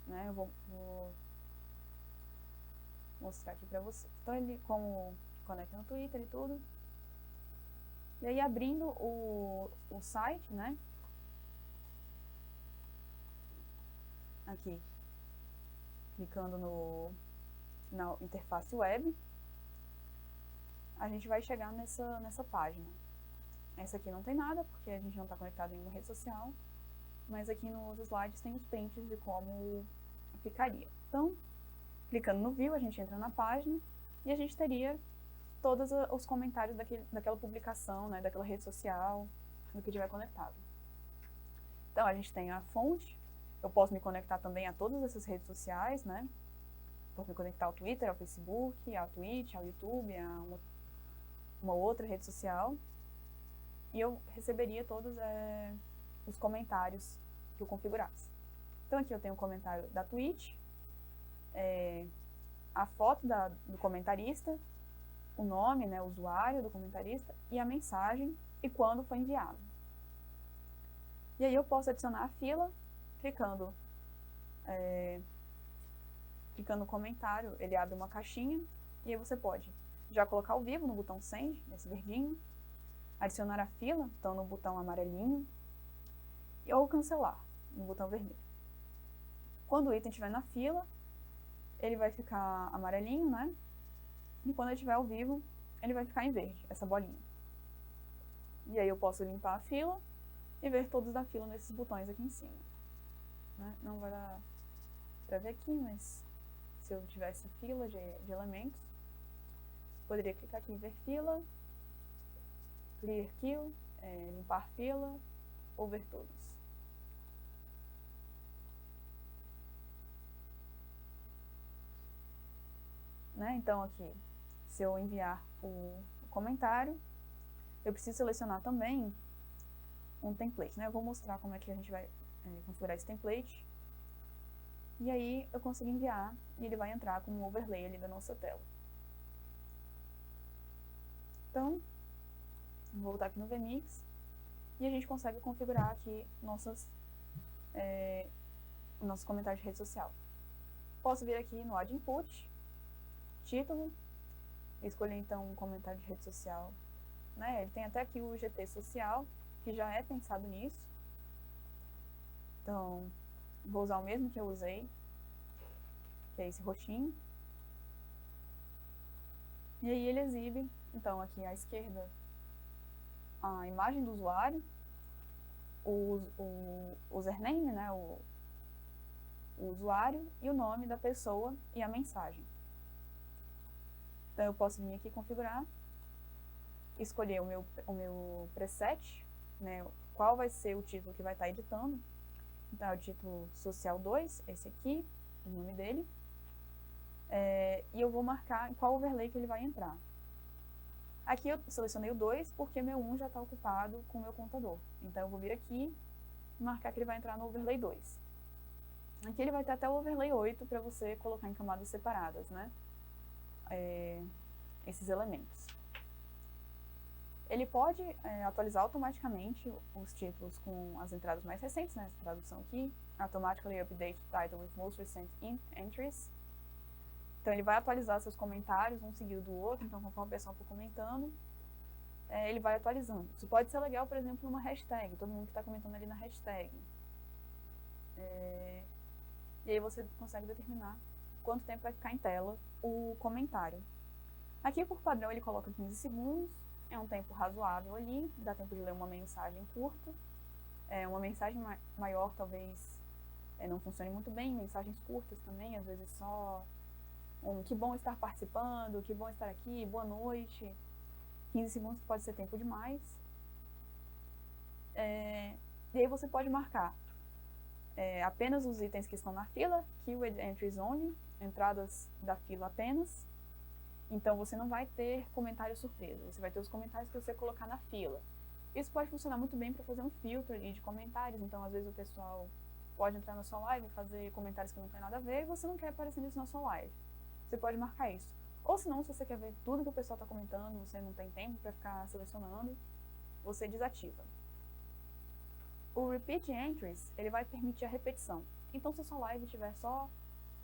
Né? Eu vou mostrar aqui pra vocês. Então ele como conecta no Twitter e tudo. E aí abrindo o site, né? Aqui, clicando na interface web, a gente vai chegar nessa página. Essa aqui não tem nada, porque a gente não está conectado em nenhuma rede social, mas aqui nos slides tem os prints de como ficaria. Então, Clicando no View, a gente entra na página e a gente teria todos os comentários daquela publicação, né, daquela rede social, do que tiver conectado. Então, a gente tem a fonte, eu posso me conectar também a todas essas redes sociais, né? Posso me conectar ao Twitter, ao Facebook, ao Twitch, ao YouTube, a uma outra rede social, e eu receberia todos os comentários que eu configurasse. Então, aqui eu tenho o comentário da Twitch, a foto do comentarista, o nome, né, o usuário do comentarista, e a mensagem, e quando foi enviado. E aí eu posso adicionar a fila, clicando no comentário, ele abre uma caixinha, e aí você pode já colocar ao vivo no botão Send, nesse verdinho, adicionar a fila, então no botão amarelinho, ou cancelar, no botão vermelho. Quando o item estiver na fila, ele vai ficar amarelinho, né? E quando ele estiver ao vivo, ele vai ficar em verde, essa bolinha. E aí eu posso limpar a fila e ver todos da fila nesses botões aqui em cima. Né? Não vai dar pra ver aqui, mas se eu tivesse fila de elementos, poderia clicar aqui em ver fila, clear queue, limpar fila, ou ver todos. Né? Então aqui, se eu enviar o comentário, eu preciso selecionar também um template, né? Eu vou mostrar como é que a gente vai configurar esse template. E aí eu consigo enviar e ele vai entrar como um overlay ali da nossa tela. Então, vou voltar aqui no Vmix e a gente consegue configurar aqui nossos comentários de rede social. Posso vir aqui no Add Input, título, escolher então um comentário de rede social. Né? Ele tem até aqui o GT social, que já é pensado nisso. Então, vou usar o mesmo que eu usei, que é esse roxinho. E aí ele exibe, então, aqui à esquerda, a imagem do usuário, o username, né, o usuário, e o nome da pessoa e a mensagem. Então, eu posso vir aqui configurar, escolher o meu preset, né, qual vai ser o título que vai estar editando. Então, é o título social 2, esse aqui, o nome dele. E eu vou marcar qual overlay que ele vai entrar. Aqui eu selecionei o 2 porque meu 1 já está ocupado com o meu contador. Então, eu vou vir aqui e marcar que ele vai entrar no overlay 2. Aqui ele vai ter até o overlay 8 para você colocar em camadas separadas, né? Esses elementos. Ele pode atualizar automaticamente os títulos com as entradas mais recentes, né? Essa tradução aqui. Automatically update title with most recent entries. Então, ele vai atualizar seus comentários, um seguido do outro. Então, conforme o pessoal for comentando, ele vai atualizando. Isso pode ser legal, por exemplo, numa hashtag. Todo mundo que está comentando ali na hashtag. E aí você consegue determinar quanto tempo vai ficar em tela o comentário. Aqui, por padrão, ele coloca 15 segundos. É um tempo razoável ali. Dá tempo de ler uma mensagem curta. Uma mensagem maior, talvez, não funcione muito bem. Mensagens curtas também, às vezes só que bom estar participando, que bom estar aqui, boa noite. 15 segundos pode ser tempo demais. E aí você pode marcar apenas os itens que estão na fila, keyword entries only, entradas da fila apenas. Então, você não vai ter comentário surpresa, você vai ter os comentários que você colocar na fila. Isso pode funcionar muito bem para fazer um filtro ali de comentários, então, às vezes, o pessoal pode entrar na sua live e fazer comentários que não tem nada a ver e você não quer aparecer nisso na sua live. Você pode marcar isso. Ou se não, se você quer ver tudo que o pessoal está comentando, você não tem tempo para ficar selecionando, você desativa. O Repeat Entries, ele vai permitir a repetição. Então, se a sua live tiver só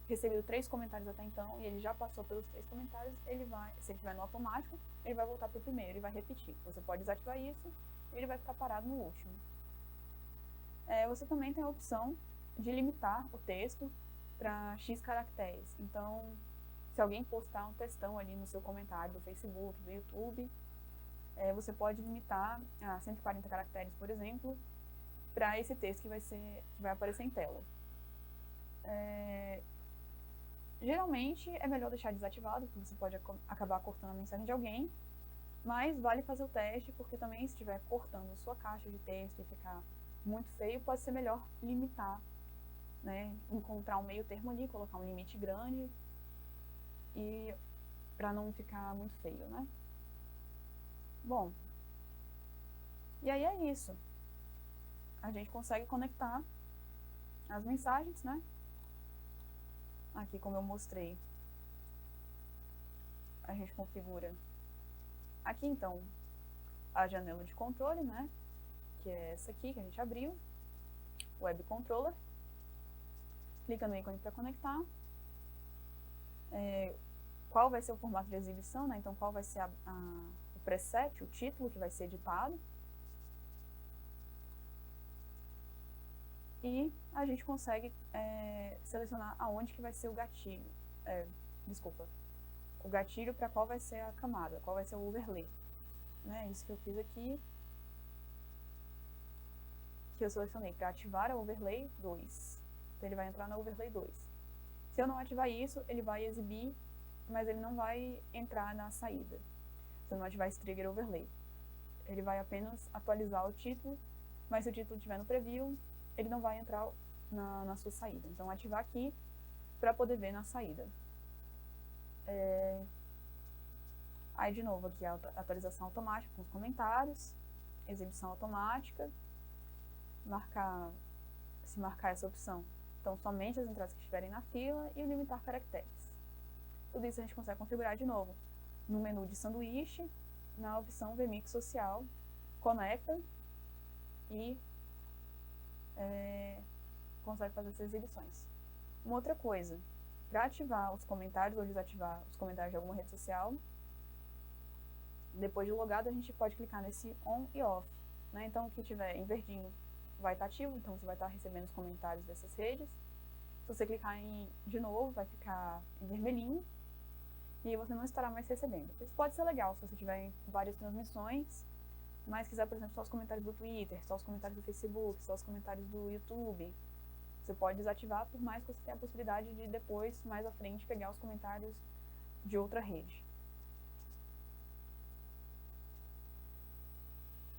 recebido 3 comentários até então, e ele já passou pelos 3 comentários, ele vai, se ele estiver no automático, ele vai voltar para o primeiro e vai repetir. Você pode desativar isso e ele vai ficar parado no último. Você também tem a opção de limitar o texto para X caracteres. Então, se alguém postar um textão ali no seu comentário do Facebook, do YouTube, você pode limitar a 140 caracteres, por exemplo, para esse texto que vai aparecer em tela. Geralmente é melhor deixar desativado, porque você pode acabar cortando a mensagem de alguém, mas vale fazer o teste, porque também se estiver cortando sua caixa de texto e ficar muito feio, pode ser melhor limitar, né? Encontrar um meio termo ali, colocar um limite grande e para não ficar muito feio, né? Bom, e aí é isso. A gente consegue conectar as mensagens, né? Aqui, como eu mostrei, a gente configura aqui, então, a janela de controle, né? Que é essa aqui que a gente abriu, Web Controller. Clica no ícone para conectar. Qual vai ser o formato de exibição, né? Então, qual vai ser o preset, o título que vai ser editado. E a gente consegue selecionar aonde que vai ser o gatilho. Desculpa. O gatilho para qual vai ser a camada, qual vai ser o overlay. Né? Isso que eu fiz aqui. Que eu selecionei para ativar a overlay 2. Então, ele vai entrar na overlay 2. Se eu não ativar isso, ele vai exibir, mas ele não vai entrar na saída. Se eu não ativar esse trigger overlay. Ele vai apenas atualizar o título, mas se o título estiver no preview, ele não vai entrar na sua saída. Então, ativar aqui para poder ver na saída. Aí, de novo, aqui a atualização automática com os comentários, exibição automática, se marcar essa opção. Então, somente as entradas que estiverem na fila e limitar caracteres. Tudo isso a gente consegue configurar de novo no menu de sanduíche, na opção VMix social, conecta e consegue fazer essas exibições. Uma outra coisa, para ativar os comentários ou desativar os comentários de alguma rede social, depois de logado a gente pode clicar nesse on e off, né? Então, o que tiver em verdinho vai estar ativo, então você vai estar recebendo os comentários dessas redes. Se você clicar de novo, vai ficar em vermelhinho e você não estará mais recebendo. Isso pode ser legal se você tiver várias transmissões, mas quiser, por exemplo, só os comentários do Twitter, só os comentários do Facebook, só os comentários do YouTube, você pode desativar, por mais que você tenha a possibilidade de depois, mais à frente, pegar os comentários de outra rede.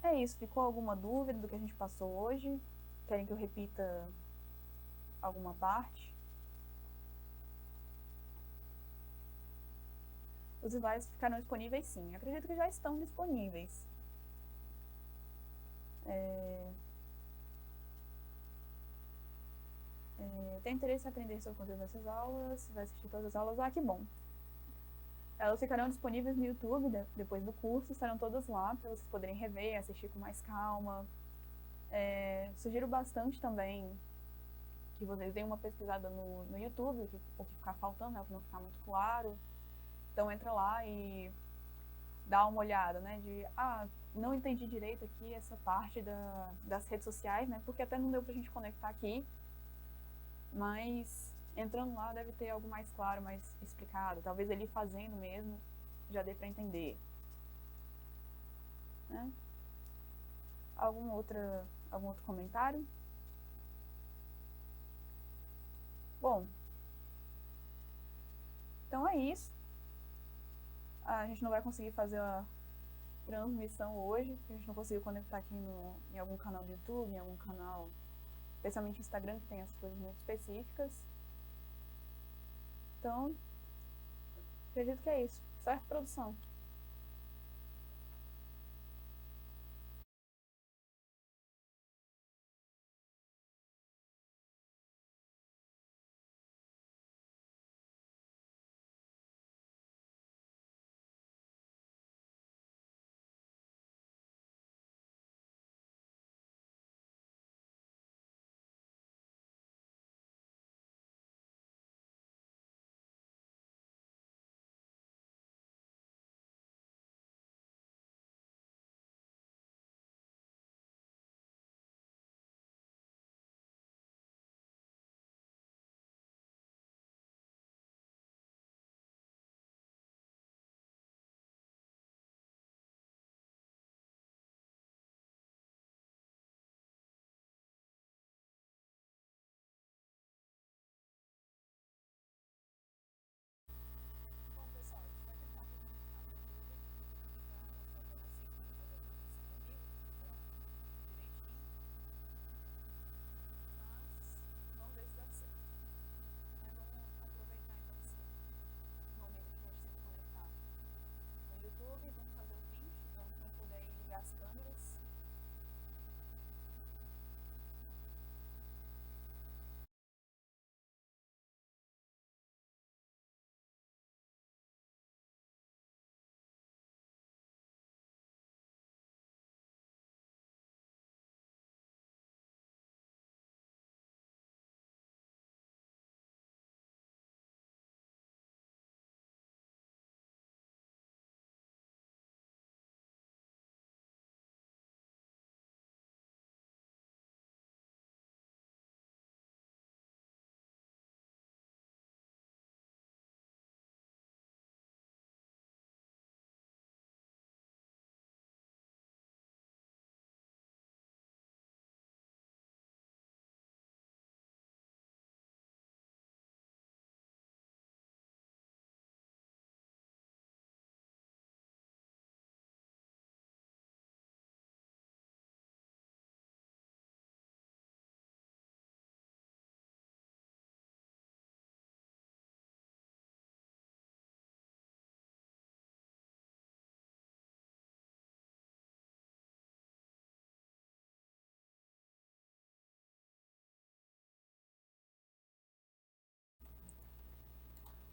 É isso, ficou alguma dúvida do que a gente passou hoje? Querem que eu repita alguma parte? Os slides ficarão disponíveis sim, acredito que já estão disponíveis. Tem interesse em aprender sobre o conteúdo dessas aulas? Vai assistir todas as aulas? Ah, que bom! Elas ficarão disponíveis no YouTube depois do curso, estarão todas lá para vocês poderem rever, assistir com mais calma. Sugiro bastante também que vocês deem uma pesquisada no YouTube, o que ficar faltando, né, o que não ficar muito claro. Então entra lá e dá uma olhada, né, não entendi direito aqui essa parte das redes sociais, né, porque até não deu pra gente conectar aqui, mas entrando lá deve ter algo mais claro, mais explicado, talvez ele fazendo mesmo já dê para entender, né? Algum outro comentário? Bom, então é isso. A gente não vai conseguir fazer a transmissão hoje, porque a gente não conseguiu conectar aqui em algum canal do YouTube, em algum canal, especialmente no Instagram, que tem essas coisas muito específicas. Então, acredito que é isso. Certo, produção?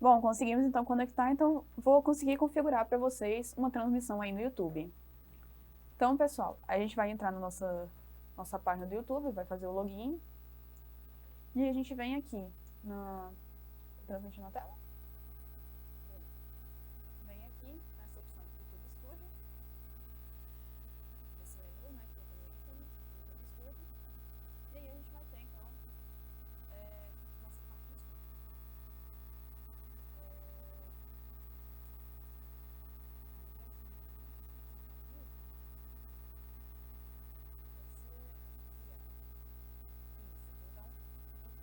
Bom, conseguimos então conectar, então vou conseguir configurar para vocês uma transmissão aí no YouTube. Então, pessoal, a gente vai entrar na nossa página do YouTube, vai fazer o login. E a gente vem aqui transmitir na tela. Vem aqui nessa opção YouTube Studio. Esse menu, né, que eu falei aqui, YouTube Studio. E aí a gente vai ter, então, nossa parte do estúdio.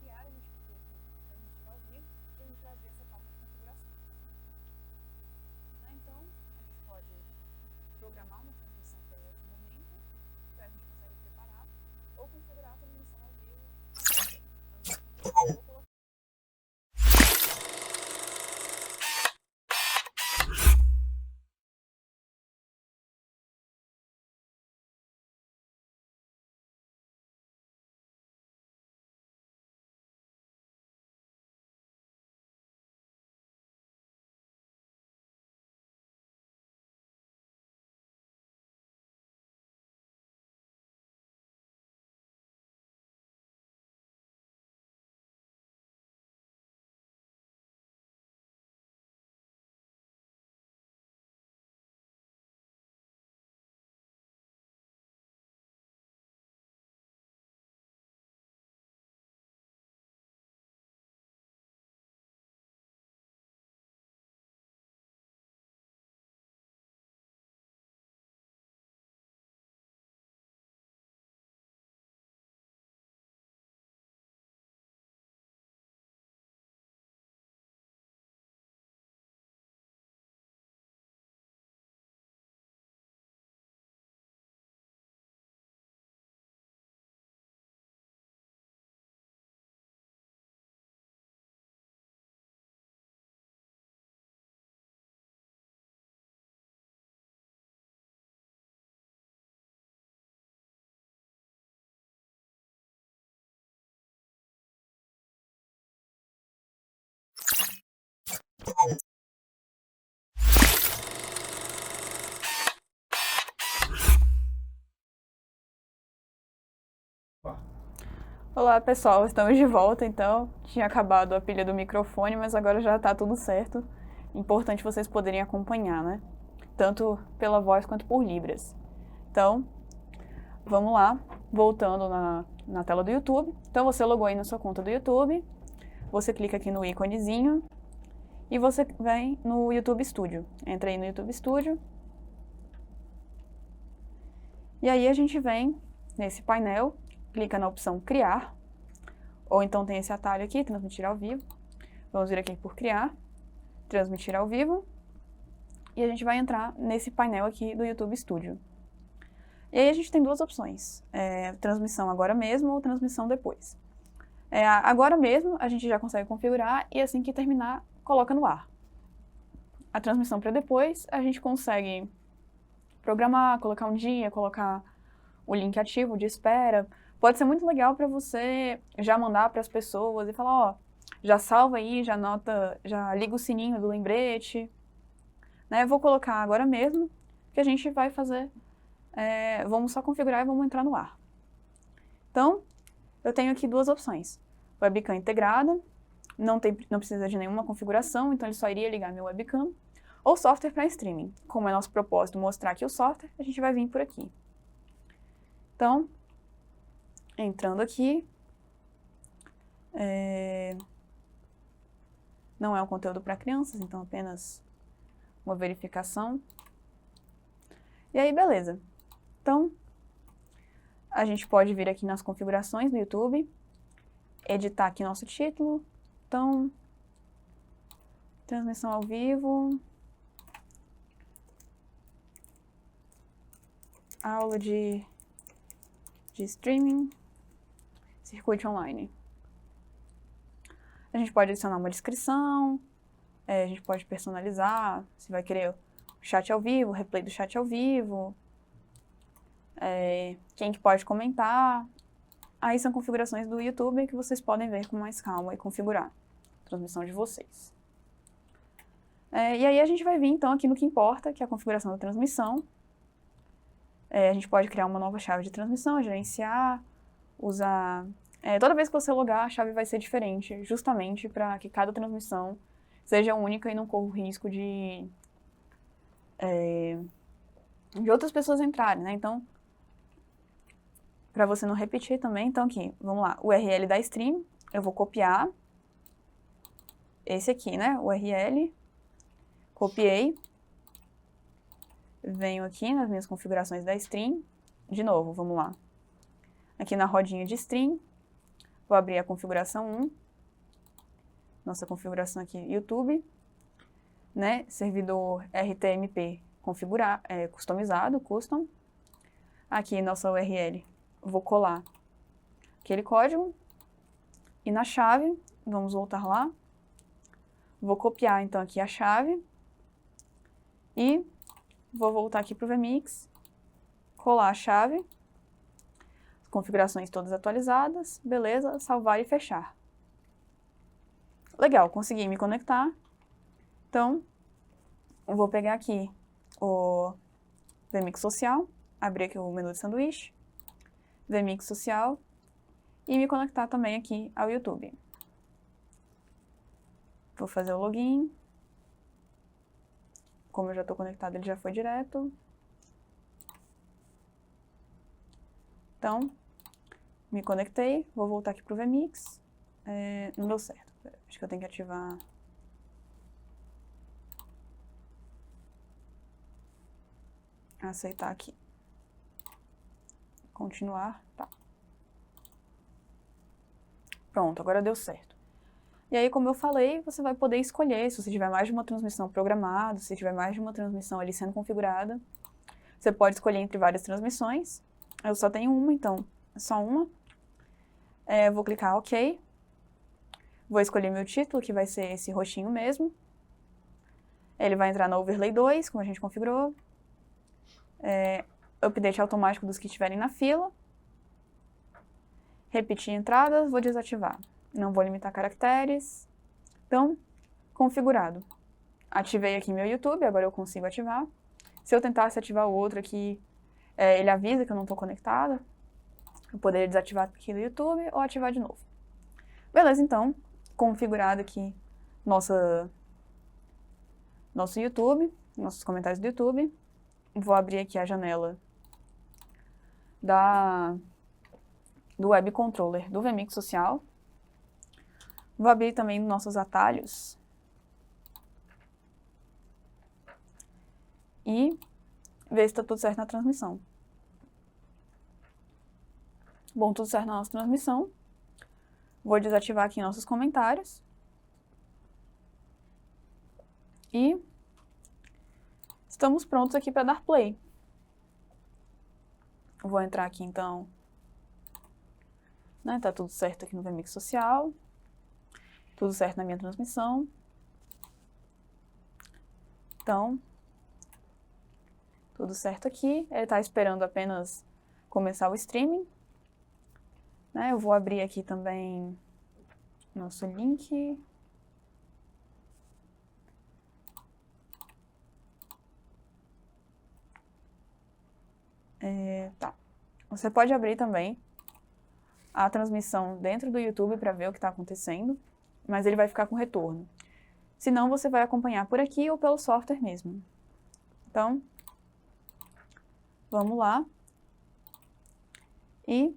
Criar, a gente vai ter aqui transmitir ao vivo e a gente vai ver essa parte de configuração. Então, a gente pode programar uma transmissão para outro momento, que a gente consegue preparar, ou configurar a transmissão ao vivo. Olá, pessoal, estamos de volta, então. Tinha acabado a pilha do microfone, mas agora já está tudo certo. Importante vocês poderem acompanhar, né? Tanto pela voz quanto por Libras. Então, vamos lá, voltando na tela do YouTube. Então, você logou aí na sua conta do YouTube, você clica aqui no íconezinho e você vem no YouTube Studio. Entra aí no YouTube Studio. E aí a gente vem nesse painel, clica na opção Criar, ou então tem esse atalho aqui, Transmitir ao vivo. Vamos vir aqui por Criar, Transmitir ao vivo, e a gente vai entrar nesse painel aqui do YouTube Studio. E aí a gente tem duas opções, transmissão agora mesmo ou transmissão depois. Agora mesmo a gente já consegue configurar e assim que terminar, coloca no ar. A transmissão para depois, a gente consegue programar, colocar um dia, colocar o link ativo de espera. Pode ser muito legal para você já mandar para as pessoas e falar, ó, já salva aí, já anota, já liga o sininho do lembrete, né? Vou colocar agora mesmo, que a gente vai fazer, vamos só configurar e vamos entrar no ar. Então, eu tenho aqui duas opções. Webcam integrada, não precisa de nenhuma configuração, então ele só iria ligar meu webcam, ou software para streaming. Como é nosso propósito mostrar aqui o software, a gente vai vir por aqui. Então, entrando aqui, não é um conteúdo para crianças, então apenas uma verificação. E aí, beleza. Então, a gente pode vir aqui nas configurações do YouTube, editar aqui nosso título. Então, transmissão ao vivo, aula de streaming, circuito online. A gente pode adicionar uma descrição, a gente pode personalizar, se vai querer o chat ao vivo, replay do chat ao vivo, quem que pode comentar. Aí são configurações do YouTube que vocês podem ver com mais calma e configurar a transmissão de vocês. E aí a gente vai vir, então, aqui no que importa, que é a configuração da transmissão. A gente pode criar uma nova chave de transmissão, gerenciar, usar... toda vez que você logar, a chave vai ser diferente, justamente para que cada transmissão seja única e não corra o risco de outras pessoas entrarem, né? Então, para você não repetir também, então aqui, vamos lá, URL da stream, eu vou copiar esse aqui, né? URL, copiei, venho aqui nas minhas configurações da stream, de novo, vamos lá. Aqui na rodinha de stream, vou abrir a configuração 1, nossa configuração aqui, YouTube, né? Servidor RTMP configurar, customizado, custom. Aqui nossa URL, vou colar aquele código e na chave, vamos voltar lá, vou copiar então aqui a chave e vou voltar aqui para o Vmix, colar a chave, configurações todas atualizadas, beleza, salvar e fechar. Legal, consegui me conectar. Então, eu vou pegar aqui o Vmix Social, abrir aqui o menu de sanduíche, Vmix Social, e me conectar também aqui ao YouTube. Vou fazer o login. Como eu já estou conectado, ele já foi direto. Então, me conectei, vou voltar aqui para o Vmix. Não deu certo, acho que eu tenho que ativar... Aceitar aqui. Continuar, tá. Pronto, agora deu certo. E aí, como eu falei, você vai poder escolher, se você tiver mais de uma transmissão programada, se tiver mais de uma transmissão ali sendo configurada, você pode escolher entre várias transmissões. Eu só tenho uma, então, é só uma. Vou clicar OK. Vou escolher meu título, que vai ser esse roxinho mesmo. Ele vai entrar no Overlay 2, como a gente configurou. Update automático dos que estiverem na fila. Repetir entradas, vou desativar. Não vou limitar caracteres. Então, configurado. Ativei aqui meu YouTube, agora eu consigo ativar. Se eu tentasse ativar o outro aqui, ele avisa que eu não estou conectada. Eu poderia desativar aqui do YouTube ou ativar de novo. Beleza, então, configurado aqui nosso YouTube, nossos comentários do YouTube. Vou abrir aqui a janela do Web Controller do Vmix Social. Vou abrir também nossos atalhos. E ver se está tudo certo na transmissão. Bom, tudo certo na nossa transmissão. Vou desativar aqui nossos comentários. E estamos prontos aqui para dar play. Vou entrar aqui, então. Tá tudo certo aqui no Vmix Social. Tudo certo na minha transmissão. Então, tudo certo aqui. Ele está esperando apenas começar o streaming. Eu vou abrir aqui também nosso link. Tá. Você pode abrir também a transmissão dentro do YouTube para ver o que está acontecendo, mas ele vai ficar com retorno. Se não, você vai acompanhar por aqui ou pelo software mesmo. Então, vamos lá e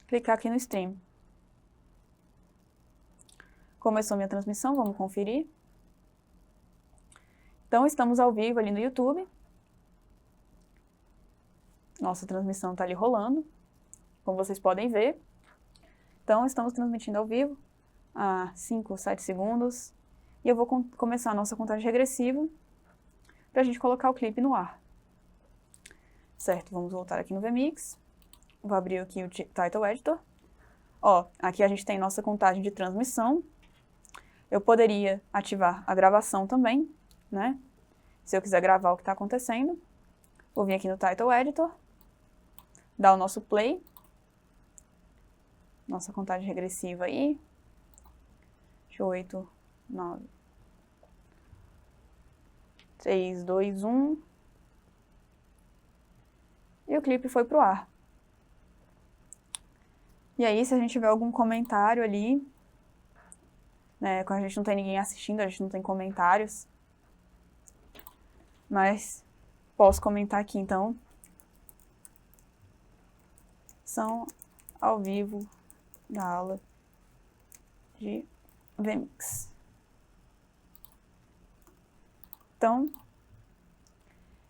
clicar aqui no Stream. Começou minha transmissão, vamos conferir. Então, estamos ao vivo ali no YouTube. Nossa transmissão está ali rolando, como vocês podem ver. Então, estamos transmitindo ao vivo há 5 ou 7 segundos. E eu vou começar a nossa contagem regressiva para a gente colocar o clipe no ar. Certo, vamos voltar aqui no Vmix. Vou abrir aqui o Title Editor. Aqui a gente tem nossa contagem de transmissão. Eu poderia ativar a gravação também, né? Se eu quiser gravar o que está acontecendo. Vou vir aqui no Title Editor. Dar o nosso play. Nossa contagem regressiva aí. 8, 9. 3, 2, 1. E o clipe foi pro ar. E aí, se a gente tiver algum comentário ali, né, quando a gente não tem ninguém assistindo, a gente não tem comentários, mas posso comentar aqui, então. São ao vivo da aula de VMix. Então,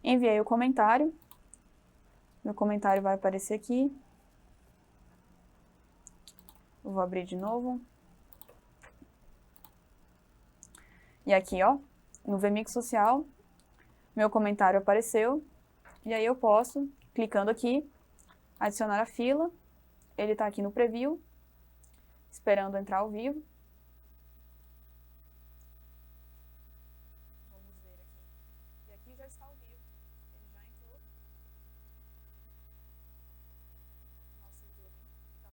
enviei o comentário. Meu comentário vai aparecer aqui. Eu vou abrir de novo. E aqui, ó, no VMix Social, meu comentário apareceu. E aí eu posso, clicando aqui, adicionar a fila. Ele está aqui no preview, esperando entrar ao vivo. Vamos ver aqui. E aqui já está ao vivo. Ele já entrou. Nosso YouTube tá...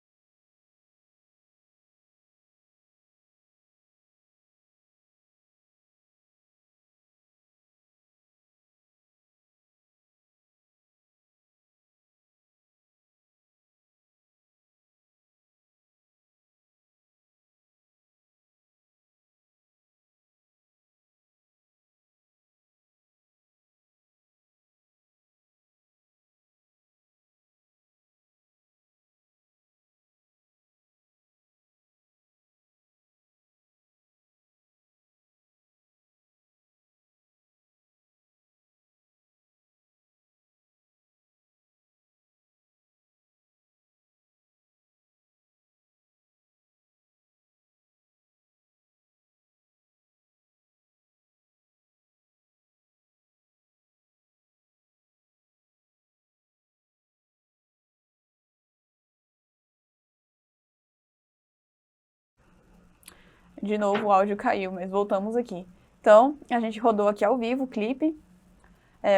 De novo o áudio caiu, mas voltamos aqui. Então, a gente rodou aqui ao vivo o clipe.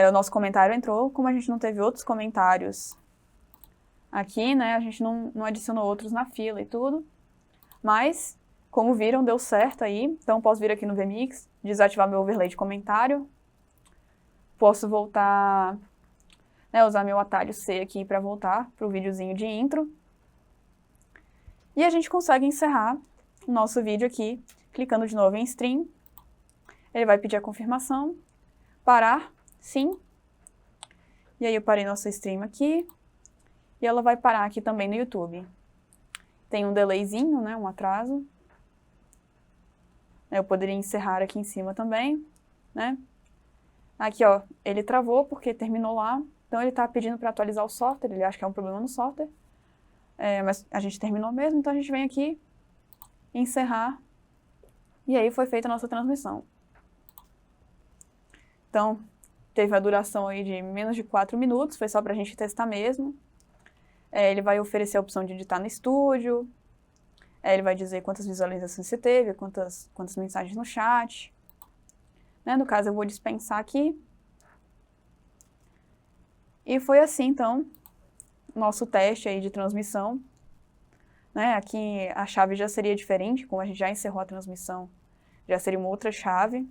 O nosso comentário entrou. Como a gente não teve outros comentários aqui, né? A gente não adicionou outros na fila e tudo. Mas, como viram, deu certo aí. Então, posso vir aqui no VMix, desativar meu overlay de comentário. Posso voltar, né, usar meu atalho C aqui para voltar para o videozinho de intro. E a gente consegue encerrar o nosso vídeo aqui, clicando de novo em Stream. Ele vai pedir a confirmação. Parar, sim. E aí eu parei nossa stream aqui. E ela vai parar aqui também no YouTube. Tem um delayzinho, né, um atraso. Eu poderia encerrar aqui em cima também, né? Aqui, ó, ele travou porque terminou lá. Então ele está pedindo para atualizar o software, ele acha que é um problema no software. Mas a gente terminou mesmo, então a gente vem aqui encerrar. E aí foi feita a nossa transmissão. Então, teve a duração aí de menos de 4 minutos, foi só pra gente testar mesmo. Ele vai oferecer a opção de editar no estúdio. Ele vai dizer quantas visualizações você teve, quantas mensagens no chat. Né? No caso, eu vou dispensar aqui. E foi assim, então, nosso teste aí de transmissão. Né? Aqui a chave já seria diferente, como a gente já encerrou a transmissão, já seria uma outra chave.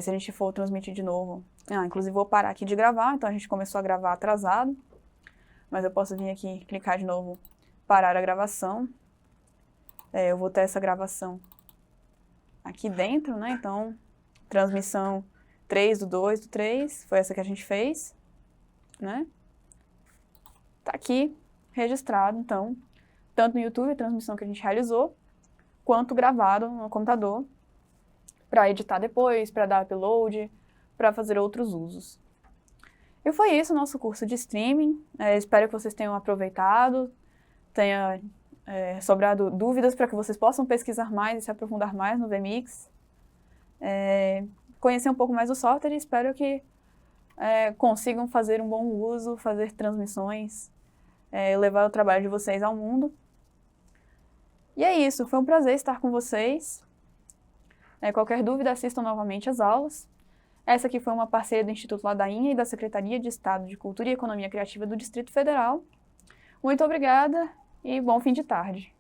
Se a gente for transmitir de novo. Inclusive vou parar aqui de gravar, então a gente começou a gravar atrasado. Mas eu posso vir aqui, clicar de novo, parar a gravação. Eu vou ter essa gravação aqui dentro, né? Então, transmissão 3/2/3, foi essa que a gente fez, né? Tá aqui registrado, então, tanto no YouTube, a transmissão que a gente realizou, quanto gravado no computador, para editar depois, para dar upload, para fazer outros usos. E foi isso o nosso curso de streaming. Espero que vocês tenham aproveitado, tenha sobrado dúvidas para que vocês possam pesquisar mais e se aprofundar mais no VMix. Conhecer um pouco mais do software e espero que consigam fazer um bom uso, fazer transmissões, levar o trabalho de vocês ao mundo. E é isso, foi um prazer estar com vocês. Qualquer dúvida, assistam novamente as aulas. Essa aqui foi uma parceria do Instituto Ladainha e da Secretaria de Estado de Cultura e Economia Criativa do Distrito Federal. Muito obrigada e bom fim de tarde.